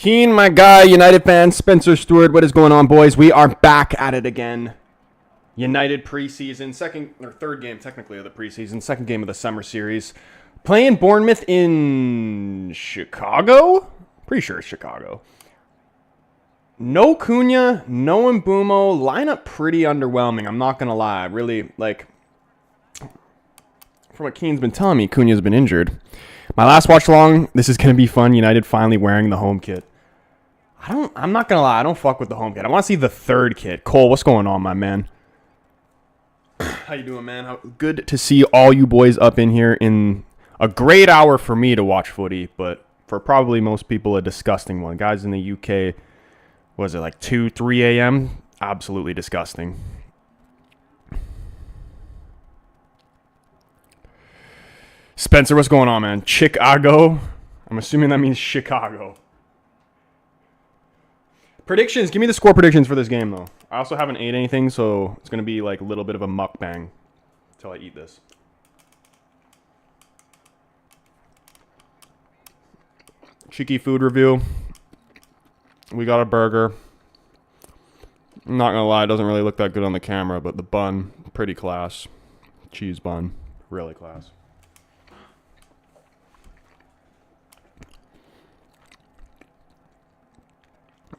Keen, my guy, United fan, Spencer Stewart. What is going on, boys? We are back at it again. United preseason, second or third game technically of the preseason, second game of the summer series. Playing Bournemouth in Chicago? Pretty sure it's Chicago. No Cunha, no Mbeumo. Lineup pretty underwhelming, I'm not going to lie. Really, like, from what Keen's been telling me, Cunha's been injured. My last watch along, this is going to be fun. United finally wearing the home kit. I'm not going to lie, I don't fuck with the home kit. I want to see the third kit. Cole, what's going on, my man? How you doing, man? Good to see all you boys up in here in a great hour for me to watch footy, but for probably most people, a disgusting one. Guys in the UK, was it like 2, 3 a.m.? Absolutely disgusting. Spencer, what's going on, man? Chicago? I'm assuming that means Chicago. Predictions. Give me the score predictions for this game, though. I also haven't ate anything, so it's going to be like a little bit of a mukbang until I eat this. Cheeky food review. We got a burger. I'm not going to lie, it doesn't really look that good on the camera, but the bun, pretty class. Cheese bun, really class.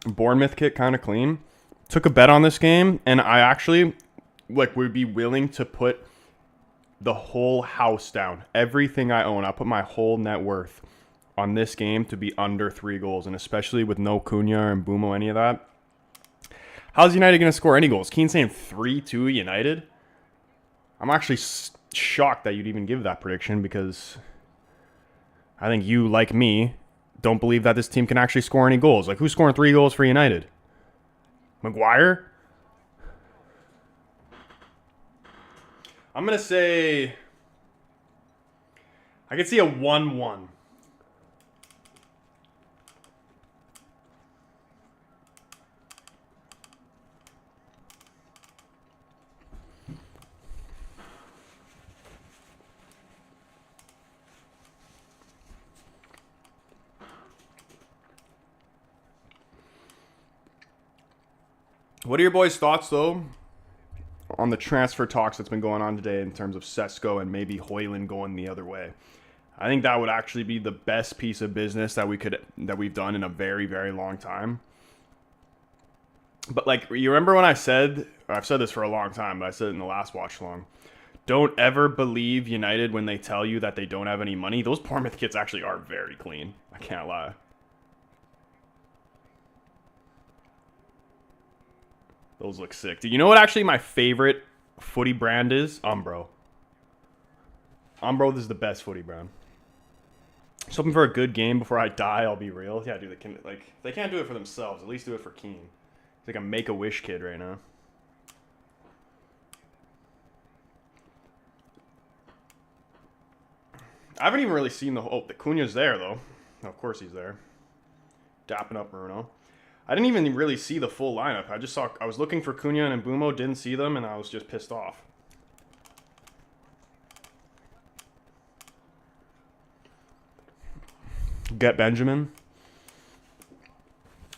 Bournemouth kit kind of clean. Took a bet on this game, and I actually would be willing to put the whole house down. Everything I own, I'll put my whole net worth on this game to be under 3 goals, and especially with no Cunha and mbeumo, any of that. How's United going to score any goals? Keen saying 3-2 United. I'm actually shocked that you'd even give that prediction because I think you, like me, don't believe that this team can actually score any goals. Like, who's scoring 3 goals for United? Maguire? I'm going to say I could see a 1-1. What are your boys' thoughts, though, on the transfer talks that's been going on today in terms of Sesko and maybe Højlund going the other way? I think that would actually be the best piece of business that we've done in a very, very long time. But, like, you remember when I've said this for a long time, but I said it in the last watch long. Don't ever believe United when they tell you that they don't have any money. Those Bournemouth kits actually are very clean. I can't lie. Those look sick. Do you know what actually my favorite footy brand is? Umbro. Umbro is the best footy brand. Just hoping for a good game before I die, I'll be real. Yeah, dude, they can't do it for themselves. At least do it for Keen. He's like a Make-A-Wish kid right now. I haven't even really seen the Cunha's there, though. Of course he's there. Dapping up Bruno. I didn't even really see the full lineup. I was looking for Cunha and mbeumo, didn't see them, and I was just pissed off. Get Benjamin.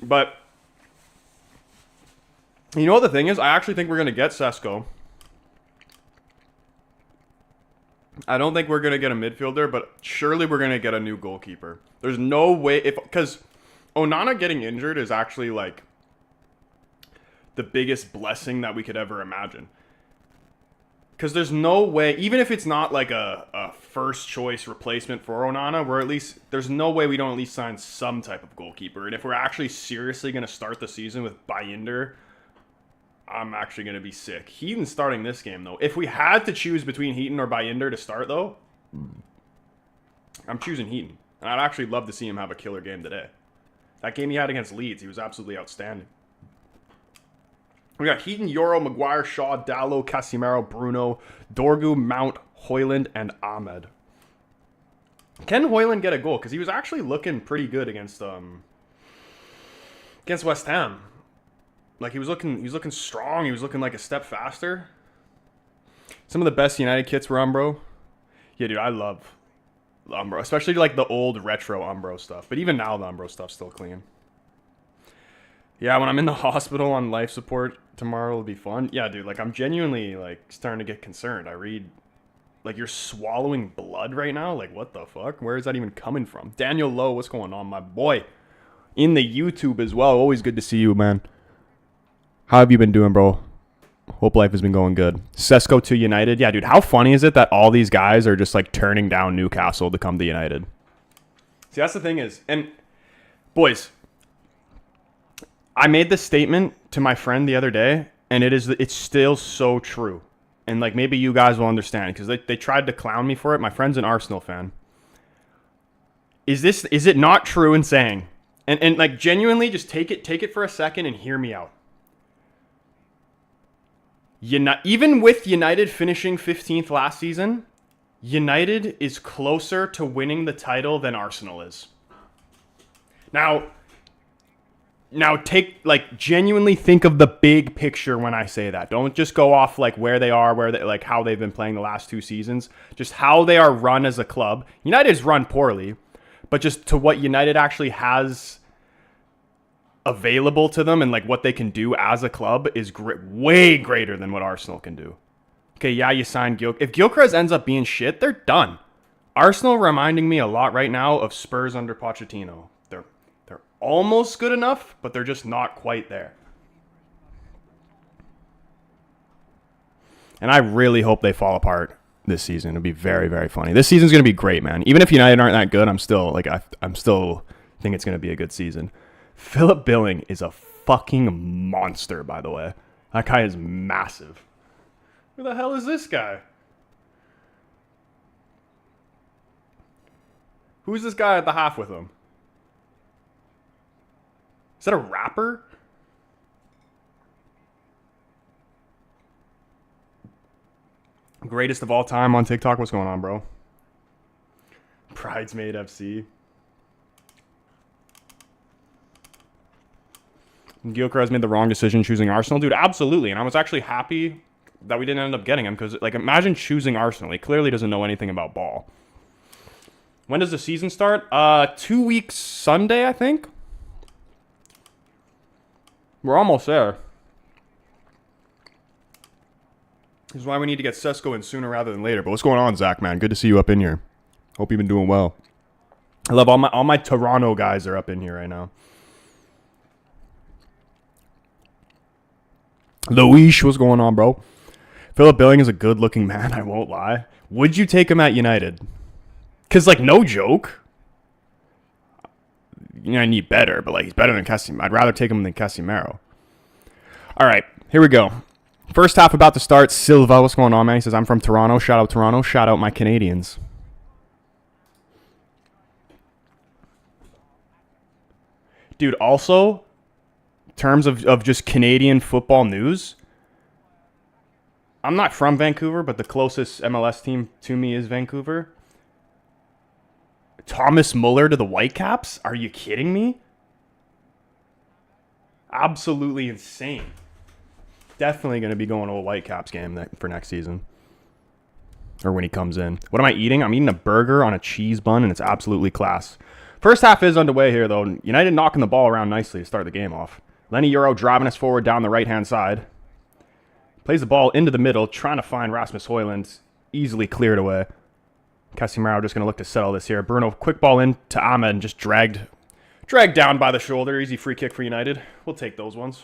But you know what the thing is? I actually think we're going to get Sesko. I don't think we're going to get a midfielder, but surely we're going to get a new goalkeeper. There's no way, because Onana getting injured is actually like the biggest blessing that we could ever imagine. Because there's no way, even if it's not like a first choice replacement for Onana, there's no way we don't at least sign some type of goalkeeper. And if we're actually seriously going to start the season with Binder, I'm actually going to be sick. Heaton's starting this game, though. If we had to choose between Heaton or Binder to start, though, I'm choosing Heaton. And I'd actually love to see him have a killer game today. That game he had against Leeds, he was absolutely outstanding. We got Heaton, Euro, Maguire, Shaw, Dalot, Casemiro, Bruno, Dorgu, Mount, Højlund, and Ahmed. Can Højlund get a goal? Because he was actually looking pretty good against West Ham. Like, he was looking strong. He was looking like a step faster. Some of the best United kits were Umbro. Yeah, dude, I love Umbro, especially like the old retro Umbro stuff. But even now, the Umbro stuff's still clean. Yeah, when I'm in the hospital on life support tomorrow, it'll be fun. Yeah, dude, like I'm genuinely like starting to get concerned. I read like you're swallowing blood right now. Like what the fuck? Where is that even coming from? Daniel Lowe, what's going on, my boy? In the YouTube as well. Always good to see you, man. How have you been doing, bro? Hope life has been going good. Sesko to United. Yeah, dude, how funny is it that all these guys are just like turning down Newcastle to come to United? See, that's the thing is, and boys, I made this statement to my friend the other day, and it's still so true. And like maybe you guys will understand because they tried to clown me for it. My friend's an Arsenal fan. Is it not true in saying, and like genuinely just take it for a second and hear me out. Even with United finishing 15th last season, United is closer to winning the title than Arsenal is. Now genuinely think of the big picture when I say that. Don't just go off like where they are, like how they've been playing the last 2 seasons, just how they are run as a club. United is run poorly, but just to what United actually has available to them and like what they can do as a club is way greater than what Arsenal can do. Okay, yeah, you signed Gyökeres. If Gyökeres ends up being shit, they're done. Arsenal reminding me a lot right now of Spurs under Pochettino. They're almost good enough, but they're just not quite there. And I really hope they fall apart this season. It'll be very, very funny. This season's going to be great, man. Even if United aren't that good, I'm still think it's going to be a good season. Philip Billing is a fucking monster, by the way. That guy is massive. Who the hell is this guy? Who's this guy at the half with him? Is that a rapper? Greatest of all time on TikTok. What's going on, bro? Bridesmaid FC. Gyökeres made the wrong decision choosing Arsenal. Dude, absolutely. And I was actually happy that we didn't end up getting him because, like, imagine choosing Arsenal. He clearly doesn't know anything about ball. When does the season start? 2 weeks Sunday, I think. We're almost there. This is why we need to get Sesko in sooner rather than later. But what's going on, Zach, man? Good to see you up in here. Hope you've been doing well. I love all my Toronto guys are up in here right now. Luis, what's going on, bro? Philip Billing is a good-looking man, I won't lie. Would you take him at United? Because, like, no joke. You know, I need better, but, like, he's better than Casemiro. I'd rather take him than Casemiro. All right, here we go. First half about to start. Silva, what's going on, man? He says, I'm from Toronto. Shout out Toronto. Shout out my Canadians. Dude, also, in terms of just Canadian football news, I'm not from Vancouver, but the closest MLS team to me is Vancouver. Thomas Muller to the Whitecaps? Are you kidding me? Absolutely insane. Definitely going to be going to a Whitecaps game for next season. Or when he comes in. What am I eating? I'm eating a burger on a cheese bun, and it's absolutely class. First half is underway here, though. United knocking the ball around nicely to start the game off. Lenny Euro driving us forward down the right-hand side. Plays the ball into the middle, trying to find Rasmus Højlund. Easily cleared away. Casemiro just going to look to settle this here. Bruno, quick ball in to Ahmed and just dragged down by the shoulder. Easy free kick for United. We'll take those ones.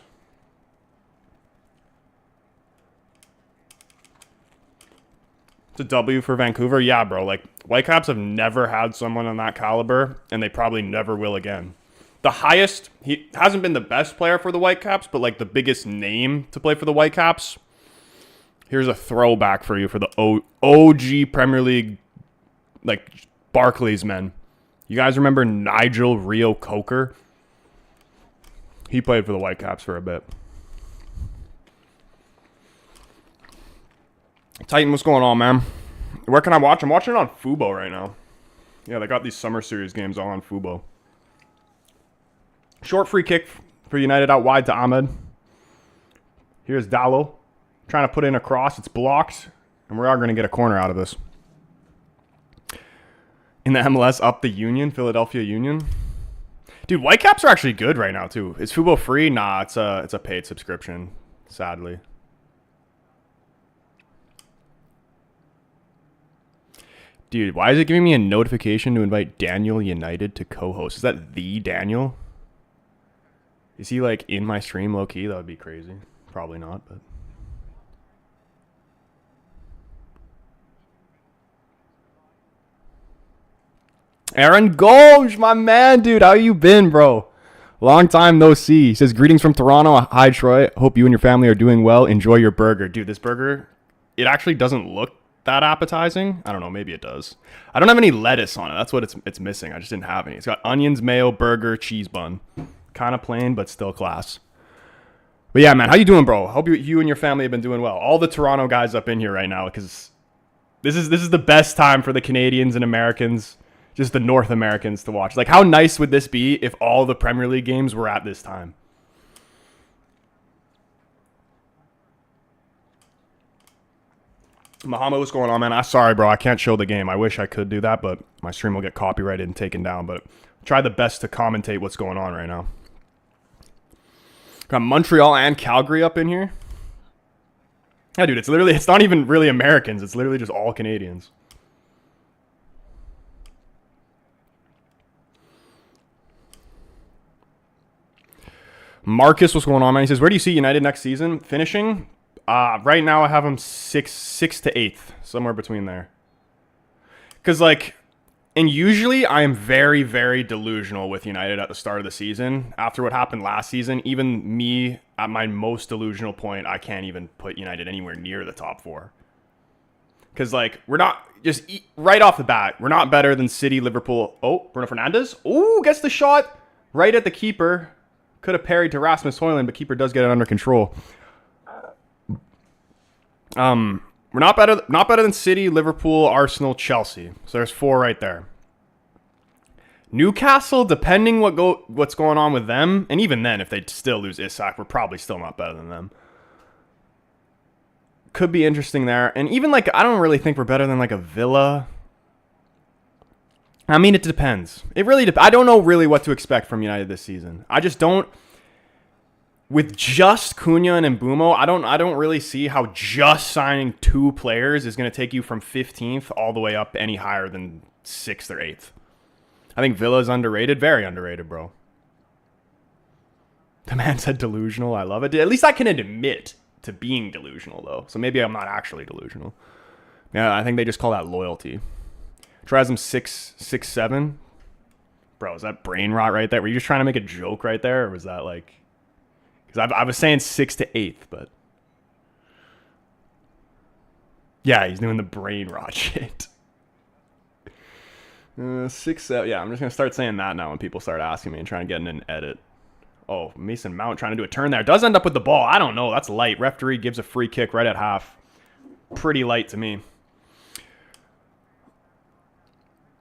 It's a W for Vancouver. Yeah, bro. Like, Whitecaps have never had someone on that caliber, and they probably never will again. The highest, he hasn't been the best player for the Whitecaps, but like the biggest name to play for the Whitecaps. Here's a throwback for you for the OG Premier League, like Barclays men. You guys remember Nigel Rio Coker? He played for the Whitecaps for a bit. Titan, what's going on, man? Where can I watch? I'm watching it on Fubo right now. Yeah, they got these summer series games all on Fubo. Short free kick for United out wide to Ahmed. Here's Dallo trying to put in a cross. It's blocked, and we are going to get a corner out of this. In the MLS, up the Union, Philadelphia Union. Dude, Whitecaps are actually good right now too. Is Fubo free? Nah, it's a paid subscription, sadly. Dude, why is it giving me a notification to invite Daniel United to co-host? Is that the Daniel? Is he like in my stream low key? That would be crazy. Probably not, but Aaron Golge, my man, dude. How you been, bro? Long time no see. He says, greetings from Toronto. Hi, Troy. Hope you and your family are doing well. Enjoy your burger. Dude, this burger, it actually doesn't look that appetizing. I don't know. Maybe it does. I don't have any lettuce on it. That's what it's missing. I just didn't have any. It's got onions, mayo, burger, cheese bun. Kind of plain, but still class. But yeah, man. How you doing, bro? Hope you and your family have been doing well. All the Toronto guys up in here right now because this is the best time for the Canadians and Americans, just the North Americans to watch. Like, how nice would this be if all the Premier League games were at this time? Muhammad, what's going on, man? Sorry, bro. I can't show the game. I wish I could do that, but my stream will get copyrighted and taken down. But try the best to commentate what's going on right now. Got Montreal and Calgary up in here. Yeah, dude, it's not even really Americans. It's literally just all Canadians. Marcus, what's going on, man? He says, where do you see United next season finishing? Right now I have them 6th to 8th, somewhere between there. Because, like, and usually I am very, very delusional with United at the start of the season. After what happened last season, even me at my most delusional point, I can't even put United anywhere near the top 4. Because, like, we're not, just right off the bat, we're not better than City, Liverpool. Oh, Bruno Fernandes. Oh, gets the shot right at the keeper. Could have parried to Rasmus Højlund, but keeper does get it under control. We're not better than City, Liverpool, Arsenal, Chelsea. So there's 4 right there. Newcastle, depending what's going on with them, and even then, if they still lose Isak, we're probably still not better than them. Could be interesting there. And even, like, I don't really think we're better than, like, a Villa. I mean, it depends. It really depends. I don't know really what to expect from United this season. I just don't. With just Cunha and mbeumo, I don't really see how just signing 2 players is going to take you from 15th all the way up any higher than 6th or 8th. I think Villa's underrated. Very underrated, bro. The man said delusional. I love it. At least I can admit to being delusional, though. So maybe I'm not actually delusional. Yeah, I think they just call that loyalty. Tries him 6'7". Bro, is that brain rot right there? Were you just trying to make a joke right there? Or was that like... Because I was saying 6th to 8th, but... Yeah, he's doing the brain rot shit. 6'7". Yeah, I'm just going to start saying that now when people start asking me and trying to get in an edit. Oh, Mason Mount trying to do a turn there. Does end up with the ball. I don't know. That's light. Referee gives a free kick right at half. Pretty light to me.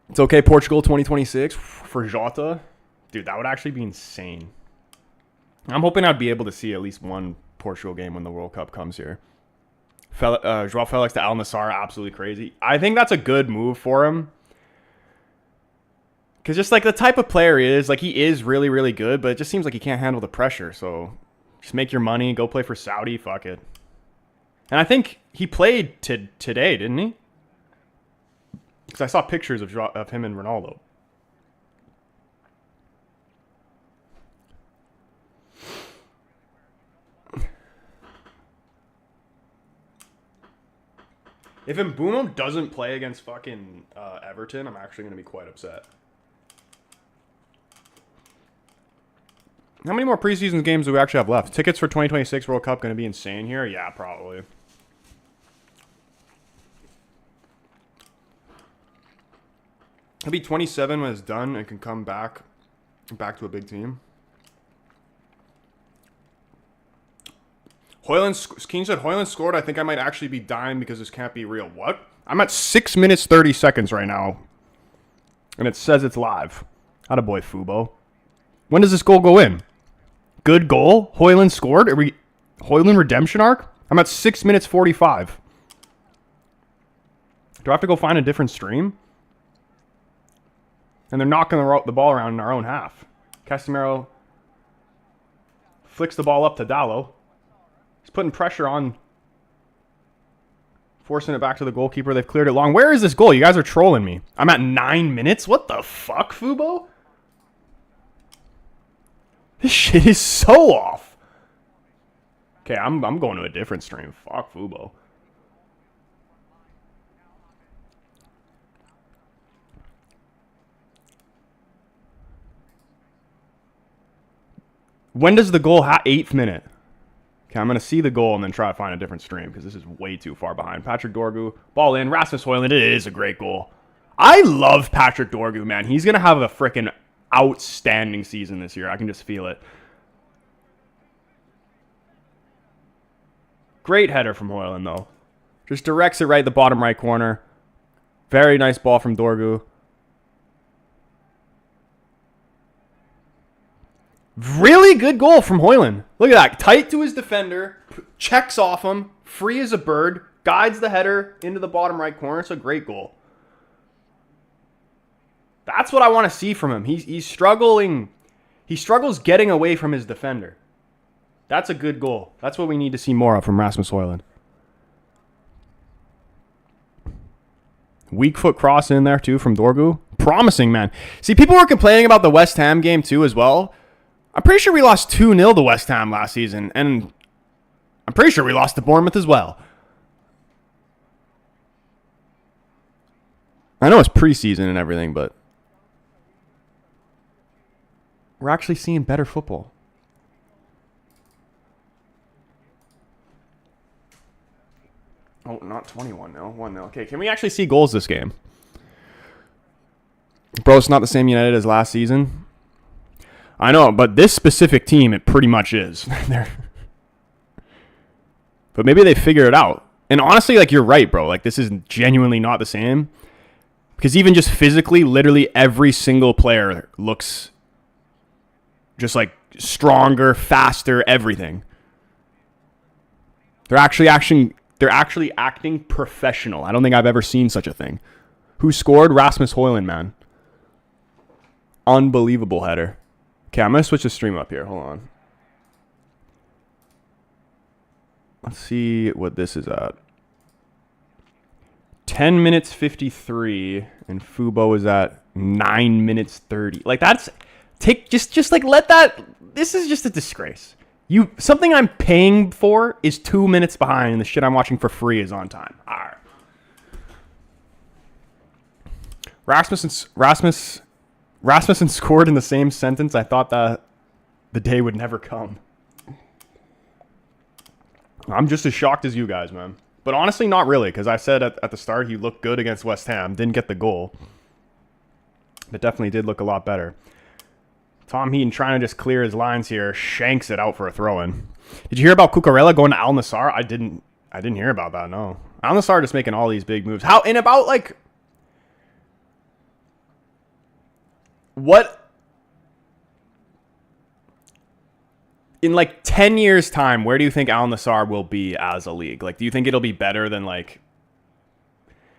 It's okay, Portugal 2026 for Jota. Dude, that would actually be insane. I'm hoping I'd be able to see at least one Portugal game when the World Cup comes here. Joao Felix to Al Nassr, absolutely crazy. I think that's a good move for him. Because just like the type of player he is, like he is really, really good, but it just seems like he can't handle the pressure. So just make your money, go play for Saudi, fuck it. And I think he played today, didn't he? Because I saw pictures of him and Ronaldo. If mbeumo doesn't play against fucking Everton, I'm actually going to be quite upset. How many more preseason games do we actually have left? Tickets for 2026 World Cup going to be insane here? Yeah, probably. He'll be 27 when it's done and can come back to a big team. King said Højlund scored. I think I might actually be dying because this can't be real. What? I'm at 6 minutes 30 seconds right now. And it says it's live. Attaboy, Fubo. When does this goal go in? Good goal. Højlund scored. Are we Højlund redemption arc? I'm at 6 minutes 45. Do I have to go find a different stream? And they're knocking the ball around in our own half. Casemiro flicks the ball up to Dallo. He's putting pressure on, forcing it back to the goalkeeper. They've cleared it long. Where is this goal? You guys are trolling me. I'm at 9 minutes? What the fuck, Fubo? This shit is so off. Okay, I'm going to a different stream. Fuck Fubo. When does the goal 8th minute? Okay, I'm going to see the goal and then try to find a different stream because this is way too far behind. Patrick Dorgu, ball in. Rasmus Højlund, it is a great goal. I love Patrick Dorgu, man. He's going to have a freaking outstanding season this year. I can just feel it. Great header from Højlund, though. Just directs it right at the bottom right corner. Very nice ball from Dorgu. Really good goal from Højlund. Look at that. Tight to his defender. Checks off him. Free as a bird. Guides the header into the bottom right corner. It's a great goal. That's what I want to see from him. He's struggling. He struggles getting away from his defender. That's a good goal. That's what we need to see more of from Rasmus Højlund. Weak foot cross in there, too, from Dorgu. Promising, man. See, people were complaining about the West Ham game, too, as well. I'm pretty sure we lost 2-0 to West Ham last season, and I'm pretty sure we lost to Bournemouth as well. I know it's preseason and everything, but we're actually seeing better football. Oh, not 21-0, 1-0. Okay, can we actually see goals this game? Bro, it's not the same United as last season. I know, but this specific team, it pretty much is. But maybe they figure it out. And honestly, like, you're right, bro. Like, this is genuinely not the same. Because even just physically, literally every single player looks just, like, stronger, faster, everything. They're actually acting professional. I don't think I've ever seen such a thing. Who scored? Rasmus Højlund, man. Unbelievable header. Okay, I'm going to switch the stream up here. Hold on. Let's see what this is at. 10 minutes 53, and Fubo is at 9 minutes 30. Like, that's... Just like, let that... This is just a disgrace. Something I'm paying for is 2 minutes behind, and the shit I'm watching for free is on time. All right. Rasmussen scored in the same sentence. I thought that the day would never come. I'm just as shocked as you guys, man. But honestly, not really, because I said at the start he looked good against West Ham. Didn't get the goal. But definitely did look a lot better. Tom Heaton trying to just clear his lines here. Shanks it out for a throw-in. Did you hear about Cucurella going to Al Nassr? I didn't hear about that, no. Al Nassr just making all these big moves. How, in about, like... What... In, like, 10 years' time, where do you think Al Nassr will be as a league? Like, do you think it'll be better than, like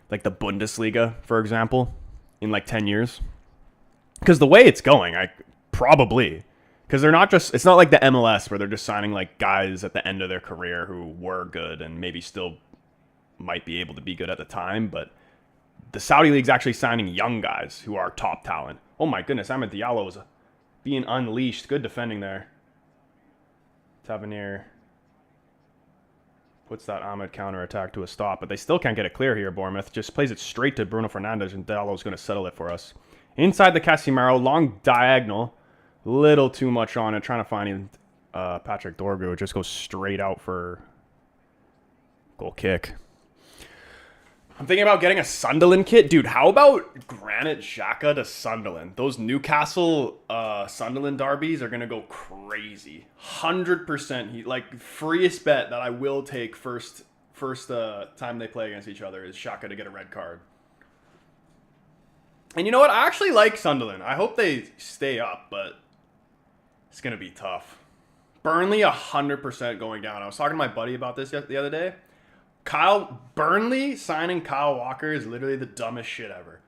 the Bundesliga, for example, in, like, 10 years? Because the way it's going, probably. Because they're not just... It's not like the MLS where they're just signing, like, guys at the end of their career who were good and maybe still might be able to be good at the time. But the Saudi League's actually signing young guys who are top talent. Oh, my goodness. Amad Diallo is being unleashed. Good defending there. Tavernier puts that Ahmed counter-attack to a stop. But they still can't get it clear here, Bournemouth. Just plays it straight to Bruno Fernandes, and Diallo's going to settle it for us. Inside the Casemiro, long diagonal. Little too much on it. Trying to find Patrick Dorgu. It just goes straight out for goal kick. I'm thinking about getting a Sunderland kit. Dude, how about Granit Xhaka to Sunderland? Those Newcastle Sunderland derbies are going to go crazy. 100%. He, like, freest bet that I will take first time they play against each other is Xhaka to get a red card. And you know what? I actually like Sunderland. I hope they stay up, but it's going to be tough. Burnley 100% going down. I was talking to my buddy about this the other day. Burnley signing Kyle Walker is literally the dumbest shit ever.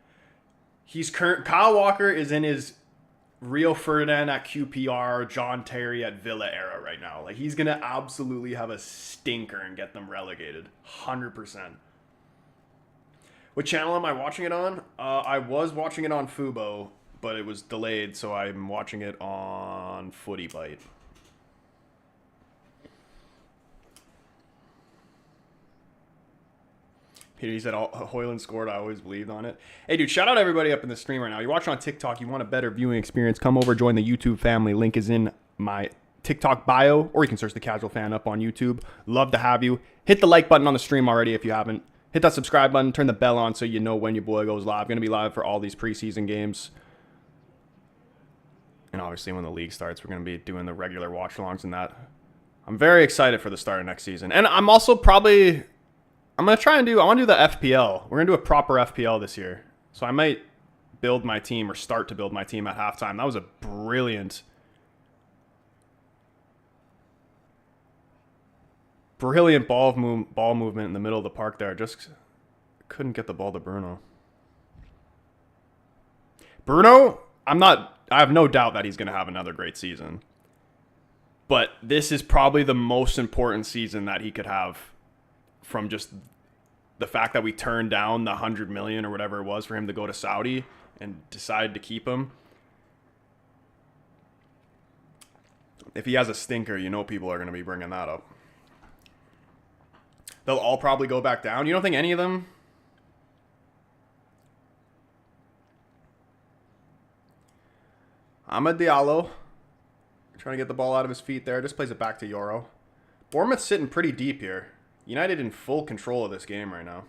Kyle Walker is in his Rio Ferdinand at QPR, John Terry at Villa era right now. Like, he's going to absolutely have a stinker and get them relegated. 100%. What channel am I watching it on? I was watching it on Fubo, but it was delayed, so I'm watching it on Footy Bite. He said Hoyland scored. I always believed on it. Hey, dude, shout out everybody up in the stream right now. You're watching on TikTok. You want a better viewing experience, come over, join the YouTube family. Link is in my TikTok bio, or you can search The Casual Fan up on YouTube. Love to have you. Hit the like button on the stream already if you haven't. Hit that subscribe button. Turn the bell on so you know when your boy goes live. Going to be live for all these preseason games. And obviously when the league starts, we're going to be doing the regular watch-alongs and that. I'm very excited for the start of next season. And I'm also probably... I want to do the FPL. We're going to do a proper FPL this year. So I might build my team or start to build my team at halftime. That was a brilliant ball movement in the middle of the park there. Just couldn't get the ball to Bruno. I have no doubt that he's going to have another great season. But this is probably the most important season that he could have, from just the fact that we turned down the 100 million or whatever it was for him to go to Saudi and decided to keep him. If he has a stinker, you know people are going to be bringing that up. They'll all probably go back down. You don't think any of them? Amad Diallo, trying to get the ball out of his feet there. Just plays it back to Yoro. Bournemouth's sitting pretty deep here. United in full control of this game right now.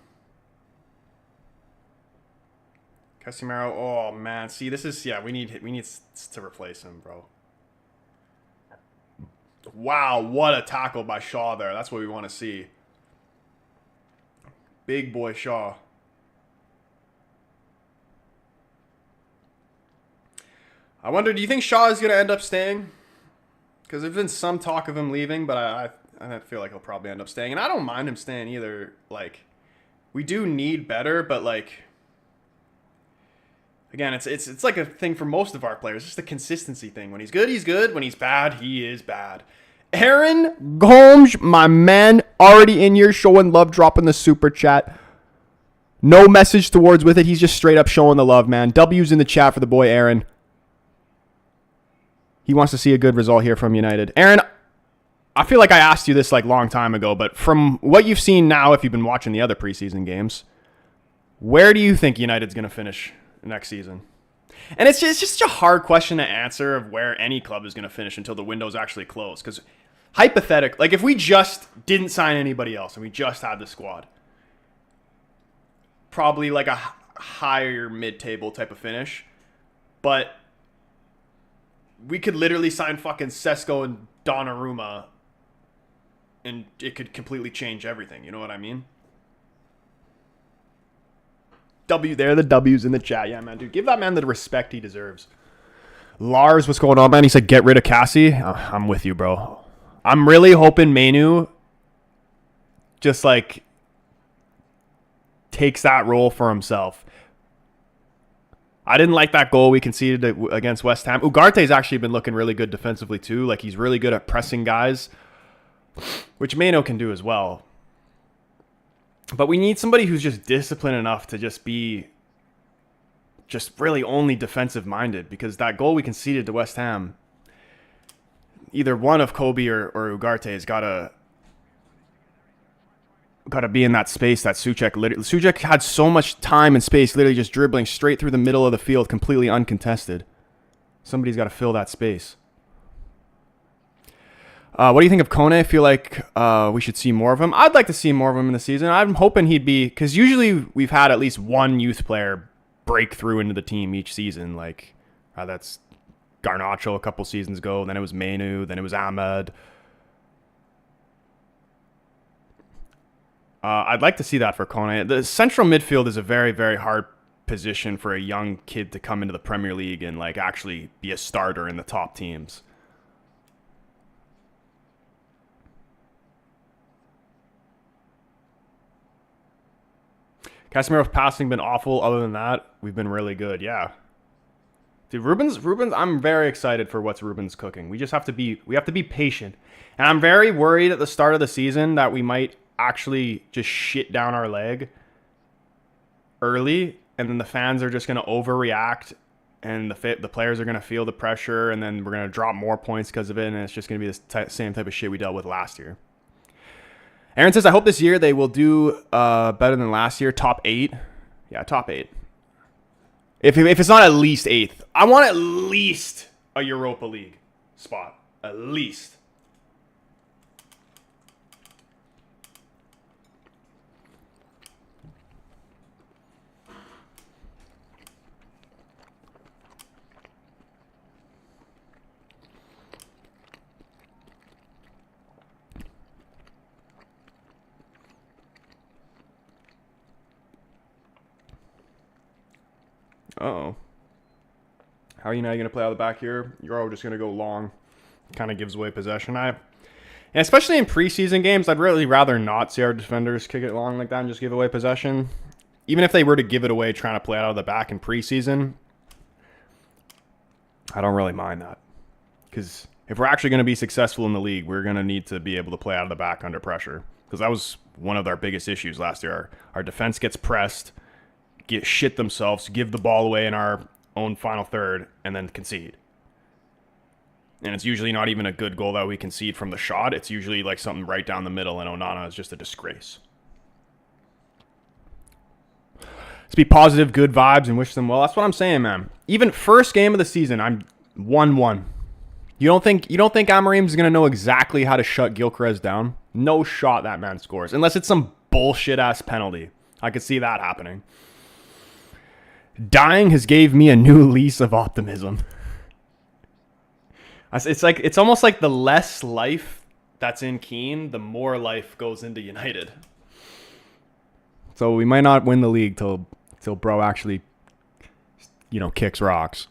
Casemiro, oh man, see, this is, yeah, we need to replace him, bro. Wow, what a tackle by Shaw there. That's what we want to see. Big boy Shaw. I wonder, do you think Shaw is going to end up staying? Because there's been some talk of him leaving, but I feel like he'll probably end up staying. And I don't mind him staying either. Like, we do need better, but like, again, it's like a thing for most of our players. It's just a consistency thing. When he's good, he's good. When he's bad, he is bad. Aaron Gomes, my man, already in here showing love, dropping the super chat. No message towards with it. He's just straight up showing the love, man. W's in the chat for the boy Aaron. He wants to see a good result here from United. Aaron, I feel like I asked you this like long time ago, but from what you've seen now, if you've been watching the other preseason games, where do you think United's going to finish next season? And it's just a hard question to answer of where any club is going to finish until the window's actually closed. Because hypothetically, like if we just didn't sign anybody else and we just had the squad, probably like a higher mid-table type of finish. But we could literally sign fucking Sesko and Donnarumma and it could completely change everything. You know what I mean? There are the W's in the chat. Yeah, man, dude. Give that man the respect he deserves. Lars, what's going on, man? He said, get rid of Cassie. I'm with you, bro. I'm really hoping Mainu just, like, takes that role for himself. I didn't like that goal we conceded against West Ham. Ugarte's actually been looking really good defensively, too. Like, he's really good at pressing guys, which Mainu can do as well. But we need somebody who's just disciplined enough to just be just really only defensive-minded, because that goal we conceded to West Ham, either one of Kobe or Ugarte has got to be in that space that Souček had so much time and space, literally just dribbling straight through the middle of the field, completely uncontested. Somebody's got to fill that space. What do you think of Kone? I feel like we should see more of him. I'd like to see more of him in the season. I'm hoping he'd be, because usually we've had at least one youth player break through into the team each season. Like that's Garnacho a couple seasons ago. Then it was Mainu. Then it was Ahmed. I'd like to see that for Kone. The central midfield is a very, very hard position for a young kid to come into the Premier League and like actually be a starter in the top teams. Casemiro's passing been awful. Other than that, we've been really good. Yeah. Dude, Ruben's, I'm very excited for what's Ruben's cooking. We have to be patient. And I'm very worried at the start of the season that we might actually just shit down our leg early, and then the fans are just going to overreact, and the players are going to feel the pressure, and then we're going to drop more points because of it, and it's just going to be the same type of shit we dealt with last year. Aaron says, I hope this year they will do better than last year. Top 8. Yeah, top 8. If it's not at least 8th. I want at least a Europa League spot. At least. Uh-oh. How are you now going to play out of the back here? You're all just going to go long. Kind of gives away possession. And especially in preseason games, I'd really rather not see our defenders kick it long like that and just give away possession. Even if they were to give it away trying to play out of the back in preseason, I don't really mind that. Because if we're actually going to be successful in the league, we're going to need to be able to play out of the back under pressure. Because that was one of our biggest issues last year. Our defense gets pressed, get shit themselves, give the ball away in our own final third, and then concede. And it's usually not even a good goal that we concede from the shot. It's usually like something right down the middle, and Onana is just a disgrace. Let's be positive, good vibes, and wish them well. That's what I'm saying, man. Even first game of the season, I'm 1-1. You don't think Amorim's going to know exactly how to shut Gyökeres down? No shot that man scores. Unless it's some bullshit-ass penalty. I could see that happening. Dying has gave me a new lease of optimism. It's almost like the less life that's in Keane, the more life goes into United. So we might not win the league till bro actually, kicks rocks.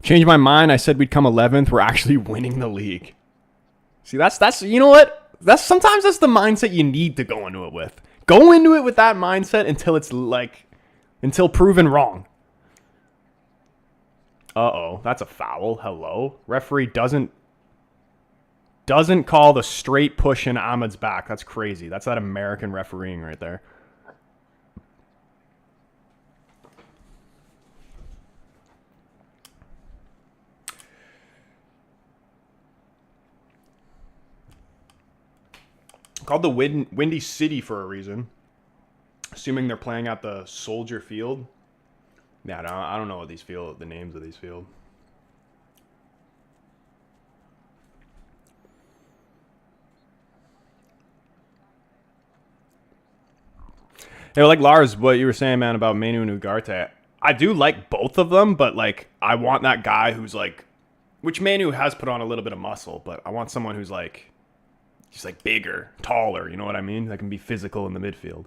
Changed my mind. I said we'd come 11th. We're actually winning the league. See, that's you know what? Sometimes that's the mindset you need to go into it with. Go into it with that mindset until proven wrong. Uh-oh, that's a foul. Hello. Referee doesn't call the straight push in Ahmed's back. That's crazy. That's that American refereeing right there. Called the Windy City for a reason. Assuming they're playing at the Soldier Field. Yeah, no, I don't know what the names of these field. Hey, like Lars, what you were saying, man, about Manu and Ugarte. I do like both of them, but I want that guy who's which Manu has put on a little bit of muscle, but I want someone who's just bigger, taller, you know what I mean? That can be physical in the midfield.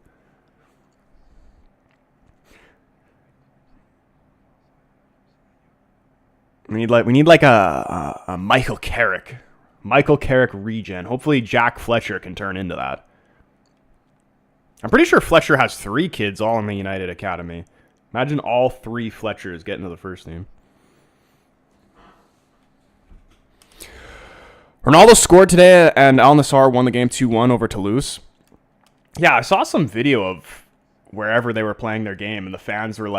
We need a Michael Carrick. Michael Carrick regen. Hopefully Jack Fletcher can turn into that. I'm pretty sure Fletcher has 3 kids all in the United Academy. Imagine all 3 Fletchers getting to the first team. Ronaldo scored today, and Al Nassr won the game 2-1 over Toulouse. Yeah, I saw some video of wherever they were playing their game, and the fans were